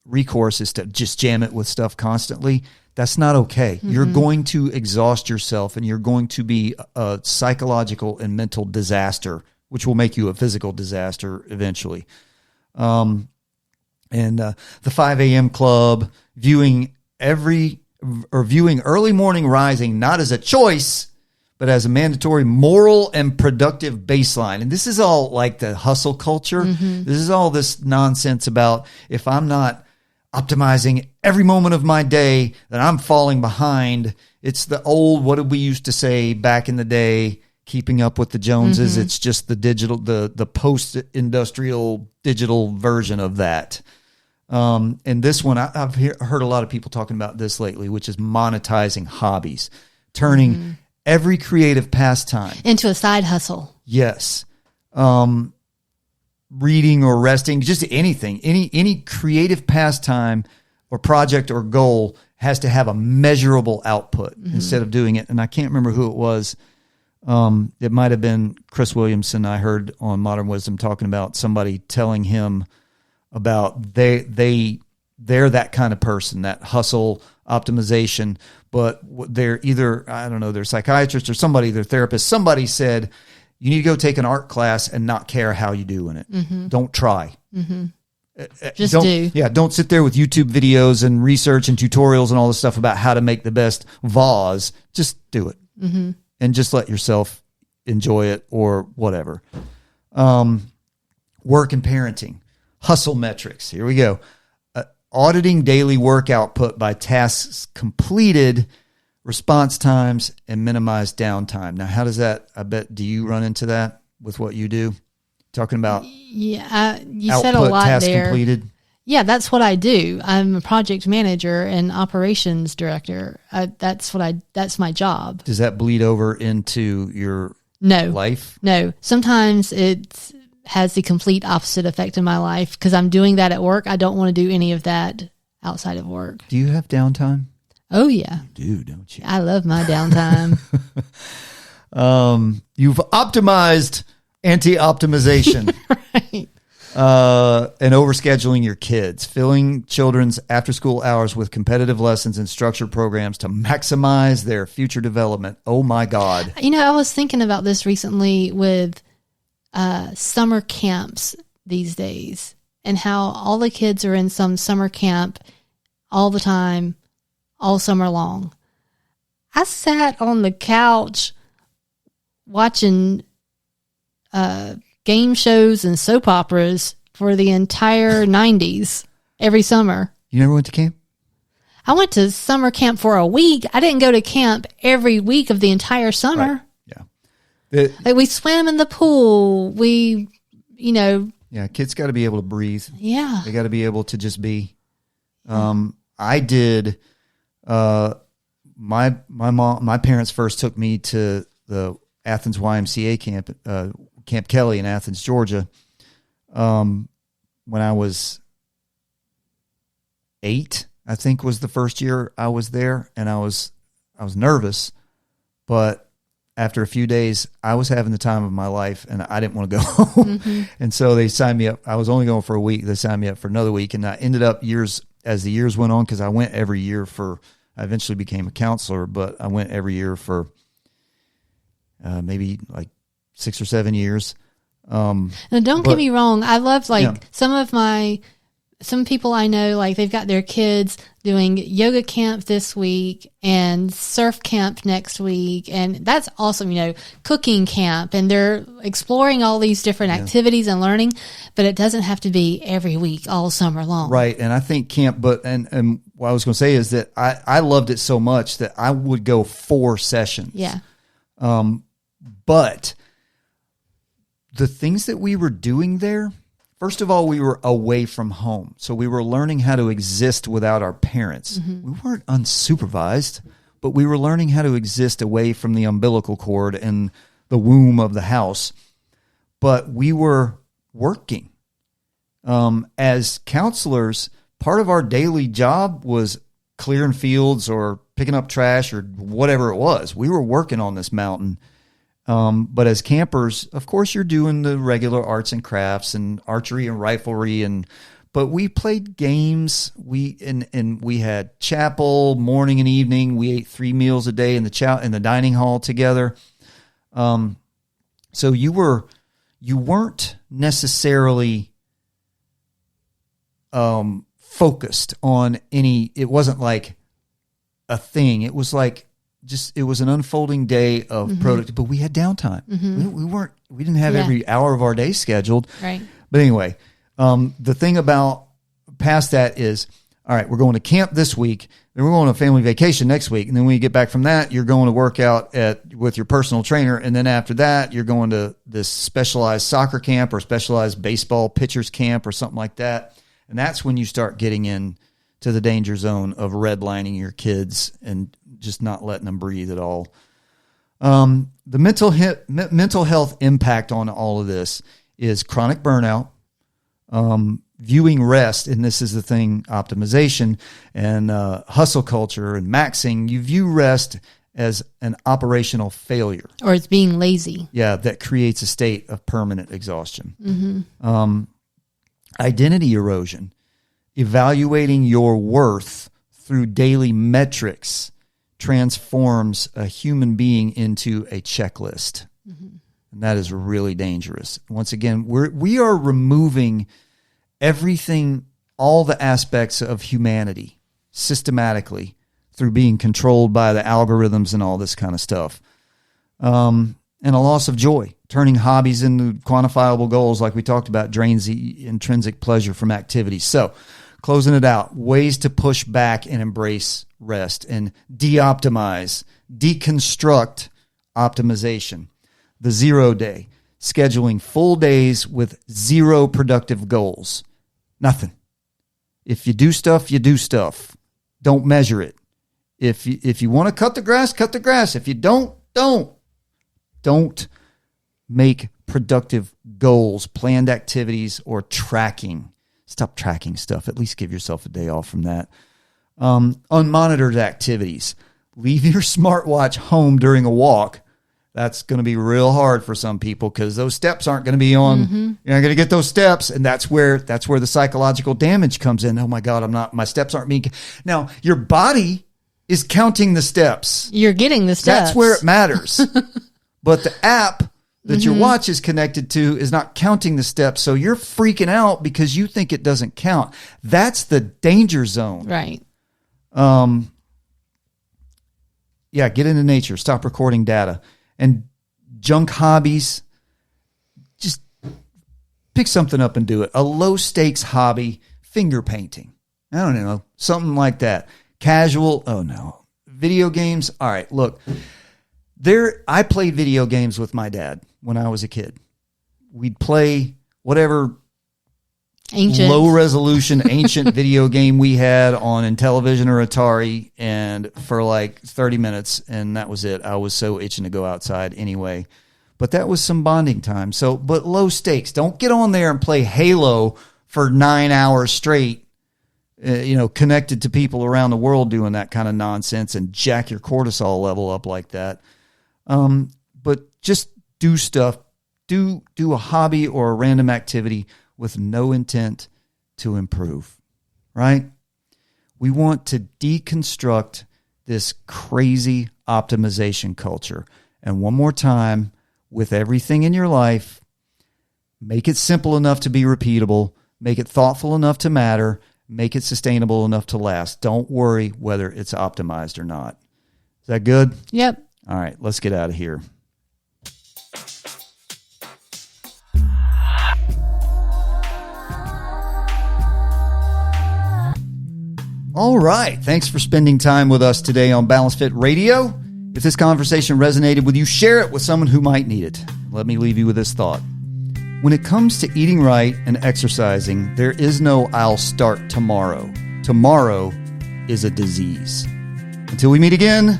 recourse is to just jam it with stuff constantly, that's not okay. You're going to exhaust yourself and you're going to be a psychological and mental disaster, which will make you a physical disaster eventually. And the 5 a.m. club, viewing early morning rising not as a choice, but as a mandatory moral and productive baseline. And this is all like the hustle culture. This is all this nonsense about if I'm not optimizing every moment of my day, then I'm falling behind. It's the old, what did we used to say back in the day, keeping up with the Joneses. It's just the digital, the post-industrial digital version of that. And this one, I've heard a lot of people talking about this lately, which is monetizing hobbies, turning every creative pastime Into a side hustle. Yes. Reading or resting, just anything, any creative pastime or project or goal has to have a measurable output instead of doing it. And I can't remember who it was. It might have been Chris Williamson. I heard on Modern Wisdom talking about somebody telling him about they're that kind of person, that hustle optimization, but they're either, I don't know, they're psychiatrist or somebody, their therapist, somebody said, you need to go take an art class and not care how you do in it. Don't try. Just do. Yeah, don't sit there with YouTube videos and research and tutorials and all this stuff about how to make the best vase. Just do it. And just let yourself enjoy it or whatever. Work and parenting. Hustle metrics. Here we go. Auditing daily work output by tasks completed, response times, and minimized downtime. Now, how does that, do you run into that with what you do? Talking about you output, said a lot task there. completed. Yeah, that's what I do. I'm a project manager and operations director. That's my job. Does that bleed over into your life? No. Sometimes it has the complete opposite effect in my life because I'm doing that at work. I don't want to do any of that outside of work. Do you have downtime? Oh, yeah. You do, don't you? I love my downtime. You've optimized anti-optimization. Right. And overscheduling your kids, filling children's after-school hours with competitive lessons and structured programs to maximize their future development. Oh, my God. I was thinking about this recently with summer camps these days and how all the kids are in some summer camp all the time, all summer long. I sat on the couch watching game shows and soap operas for the entire 90s every summer. You never went to camp? I went to summer camp for a week. I didn't go to camp every week of the entire summer. Right. Yeah. Like we swam in the pool. We, Yeah, kids got to be able to breathe. Yeah. They got to be able to just be. I did. My parents first took me to the Athens YMCA camp, Camp Kelly in Athens, Georgia, when I was 8. I think was the first year I was there, and I was nervous, but after a few days, I was having the time of my life, and I didn't want to go home. Mm-hmm. And so they signed me up. I was only going for a week. They signed me up for another week, and I ended up as the years went on, because I went every year I eventually became a counselor, but I went every year for maybe like 6 or 7 years. Now, don't get me wrong. I love some people I know, like they've got their kids doing yoga camp this week and surf camp next week. And that's awesome, cooking camp, and they're exploring all these different activities and learning, but it doesn't have to be every week, all summer long. Right. And I think camp, and what I was going to say is that I loved it so much that I would go 4 sessions. Yeah. But the things that we were doing there, first of all, we were away from home. So we were learning how to exist without our parents. Mm-hmm. We weren't unsupervised, but we were learning how to exist away from the umbilical cord and the womb of the house. But we were working. As counselors, part of our daily job was clearing fields or picking up trash or whatever it was. We were working on this mountain. But as campers, of course, you're doing the regular arts and crafts and archery and riflery, but we played games. We had chapel morning and evening. We ate 3 meals a day in the dining hall together. So you weren't necessarily focused on any. It wasn't like a thing. It was like. It was an unfolding day of productivity, but we had downtime. Mm-hmm. We didn't have every hour of our day scheduled. Right. But anyway, the thing about past that is, all right, we're going to camp this week, then we're going on a family vacation next week. And then when you get back from that, you're going to work out with your personal trainer. And then after that, you're going to this specialized soccer camp or specialized baseball pitchers camp or something like that. And that's when you start getting in to the danger zone of redlining your kids and just not letting them breathe at all. The mental health impact on all of this is chronic burnout, viewing rest, and this is the thing, optimization and hustle culture and maxing. You view rest as an operational failure. Or it's being lazy. Yeah, that creates a state of permanent exhaustion. Mm-hmm. Identity erosion. Evaluating your worth through daily metrics transforms a human being into a checklist. Mm-hmm. And that is really dangerous. Once again, we are removing everything, all the aspects of humanity systematically through being controlled by the algorithms and all this kind of stuff. And a loss of joy. Turning hobbies into quantifiable goals, like we talked about, drains the intrinsic pleasure from activity. So, closing it out, ways to push back and embrace rest and de-optimize, deconstruct optimization. The 0 day, scheduling full days with 0 productive goals. Nothing. If you do stuff, you do stuff. Don't measure it. If you want to cut the grass, cut the grass. If you don't. Don't make productive goals, planned activities, or tracking. Stop tracking stuff. At least give yourself a day off from that. Unmonitored activities. Leave your smartwatch home during a walk. That's going to be real hard for some people because those steps aren't going to be on. Mm-hmm. You're not going to get those steps, and that's where the psychological damage comes in. Oh my God, my steps aren't being. Now your body is counting the steps. You're getting the steps. That's where it matters. But the app that your watch is connected to is not counting the steps. So you're freaking out because you think it doesn't count. That's the danger zone. Right. Yeah, get into nature. Stop recording data. And junk hobbies, just pick something up and do it. A low stakes hobby, finger painting. I don't know, something like that. Casual. Oh no. Video games. All right. Look, I played video games with my dad when I was a kid. We'd play whatever Ancient. low resolution ancient video game we had on Intellivision or Atari, and for like 30 minutes, and that was it. I was so itching to go outside anyway. But that was some bonding time. So, but low stakes. Don't get on there and play Halo for 9 hours straight, connected to people around the world doing that kind of nonsense and jack your cortisol level up like that. But just do stuff. Do a hobby or a random activity with no intent to improve, right? We want to deconstruct this crazy optimization culture. And one more time, with everything in your life, make it simple enough to be repeatable, make it thoughtful enough to matter, make it sustainable enough to last. Don't worry whether it's optimized or not. Is that good? Yep. All right, let's get out of here. All right. Thanks for spending time with us today on balanceFIT Radio. If this conversation resonated with you, share it with someone who might need it. Let me leave you with this thought. When it comes to eating right and exercising, there is no I'll start tomorrow. Tomorrow is a disease. Until we meet again,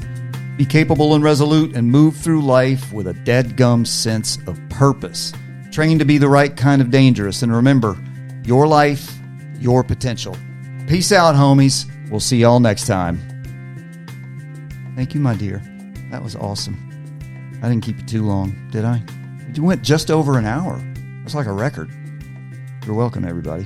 be capable and resolute and move through life with a dadgum sense of purpose. Train to be the right kind of dangerous. And remember, your life, your potential. Peace out, homies. We'll see y'all next time. Thank you, my dear. That was awesome. I didn't keep you too long, did I? You went just over an hour. That's like a record. You're welcome, everybody.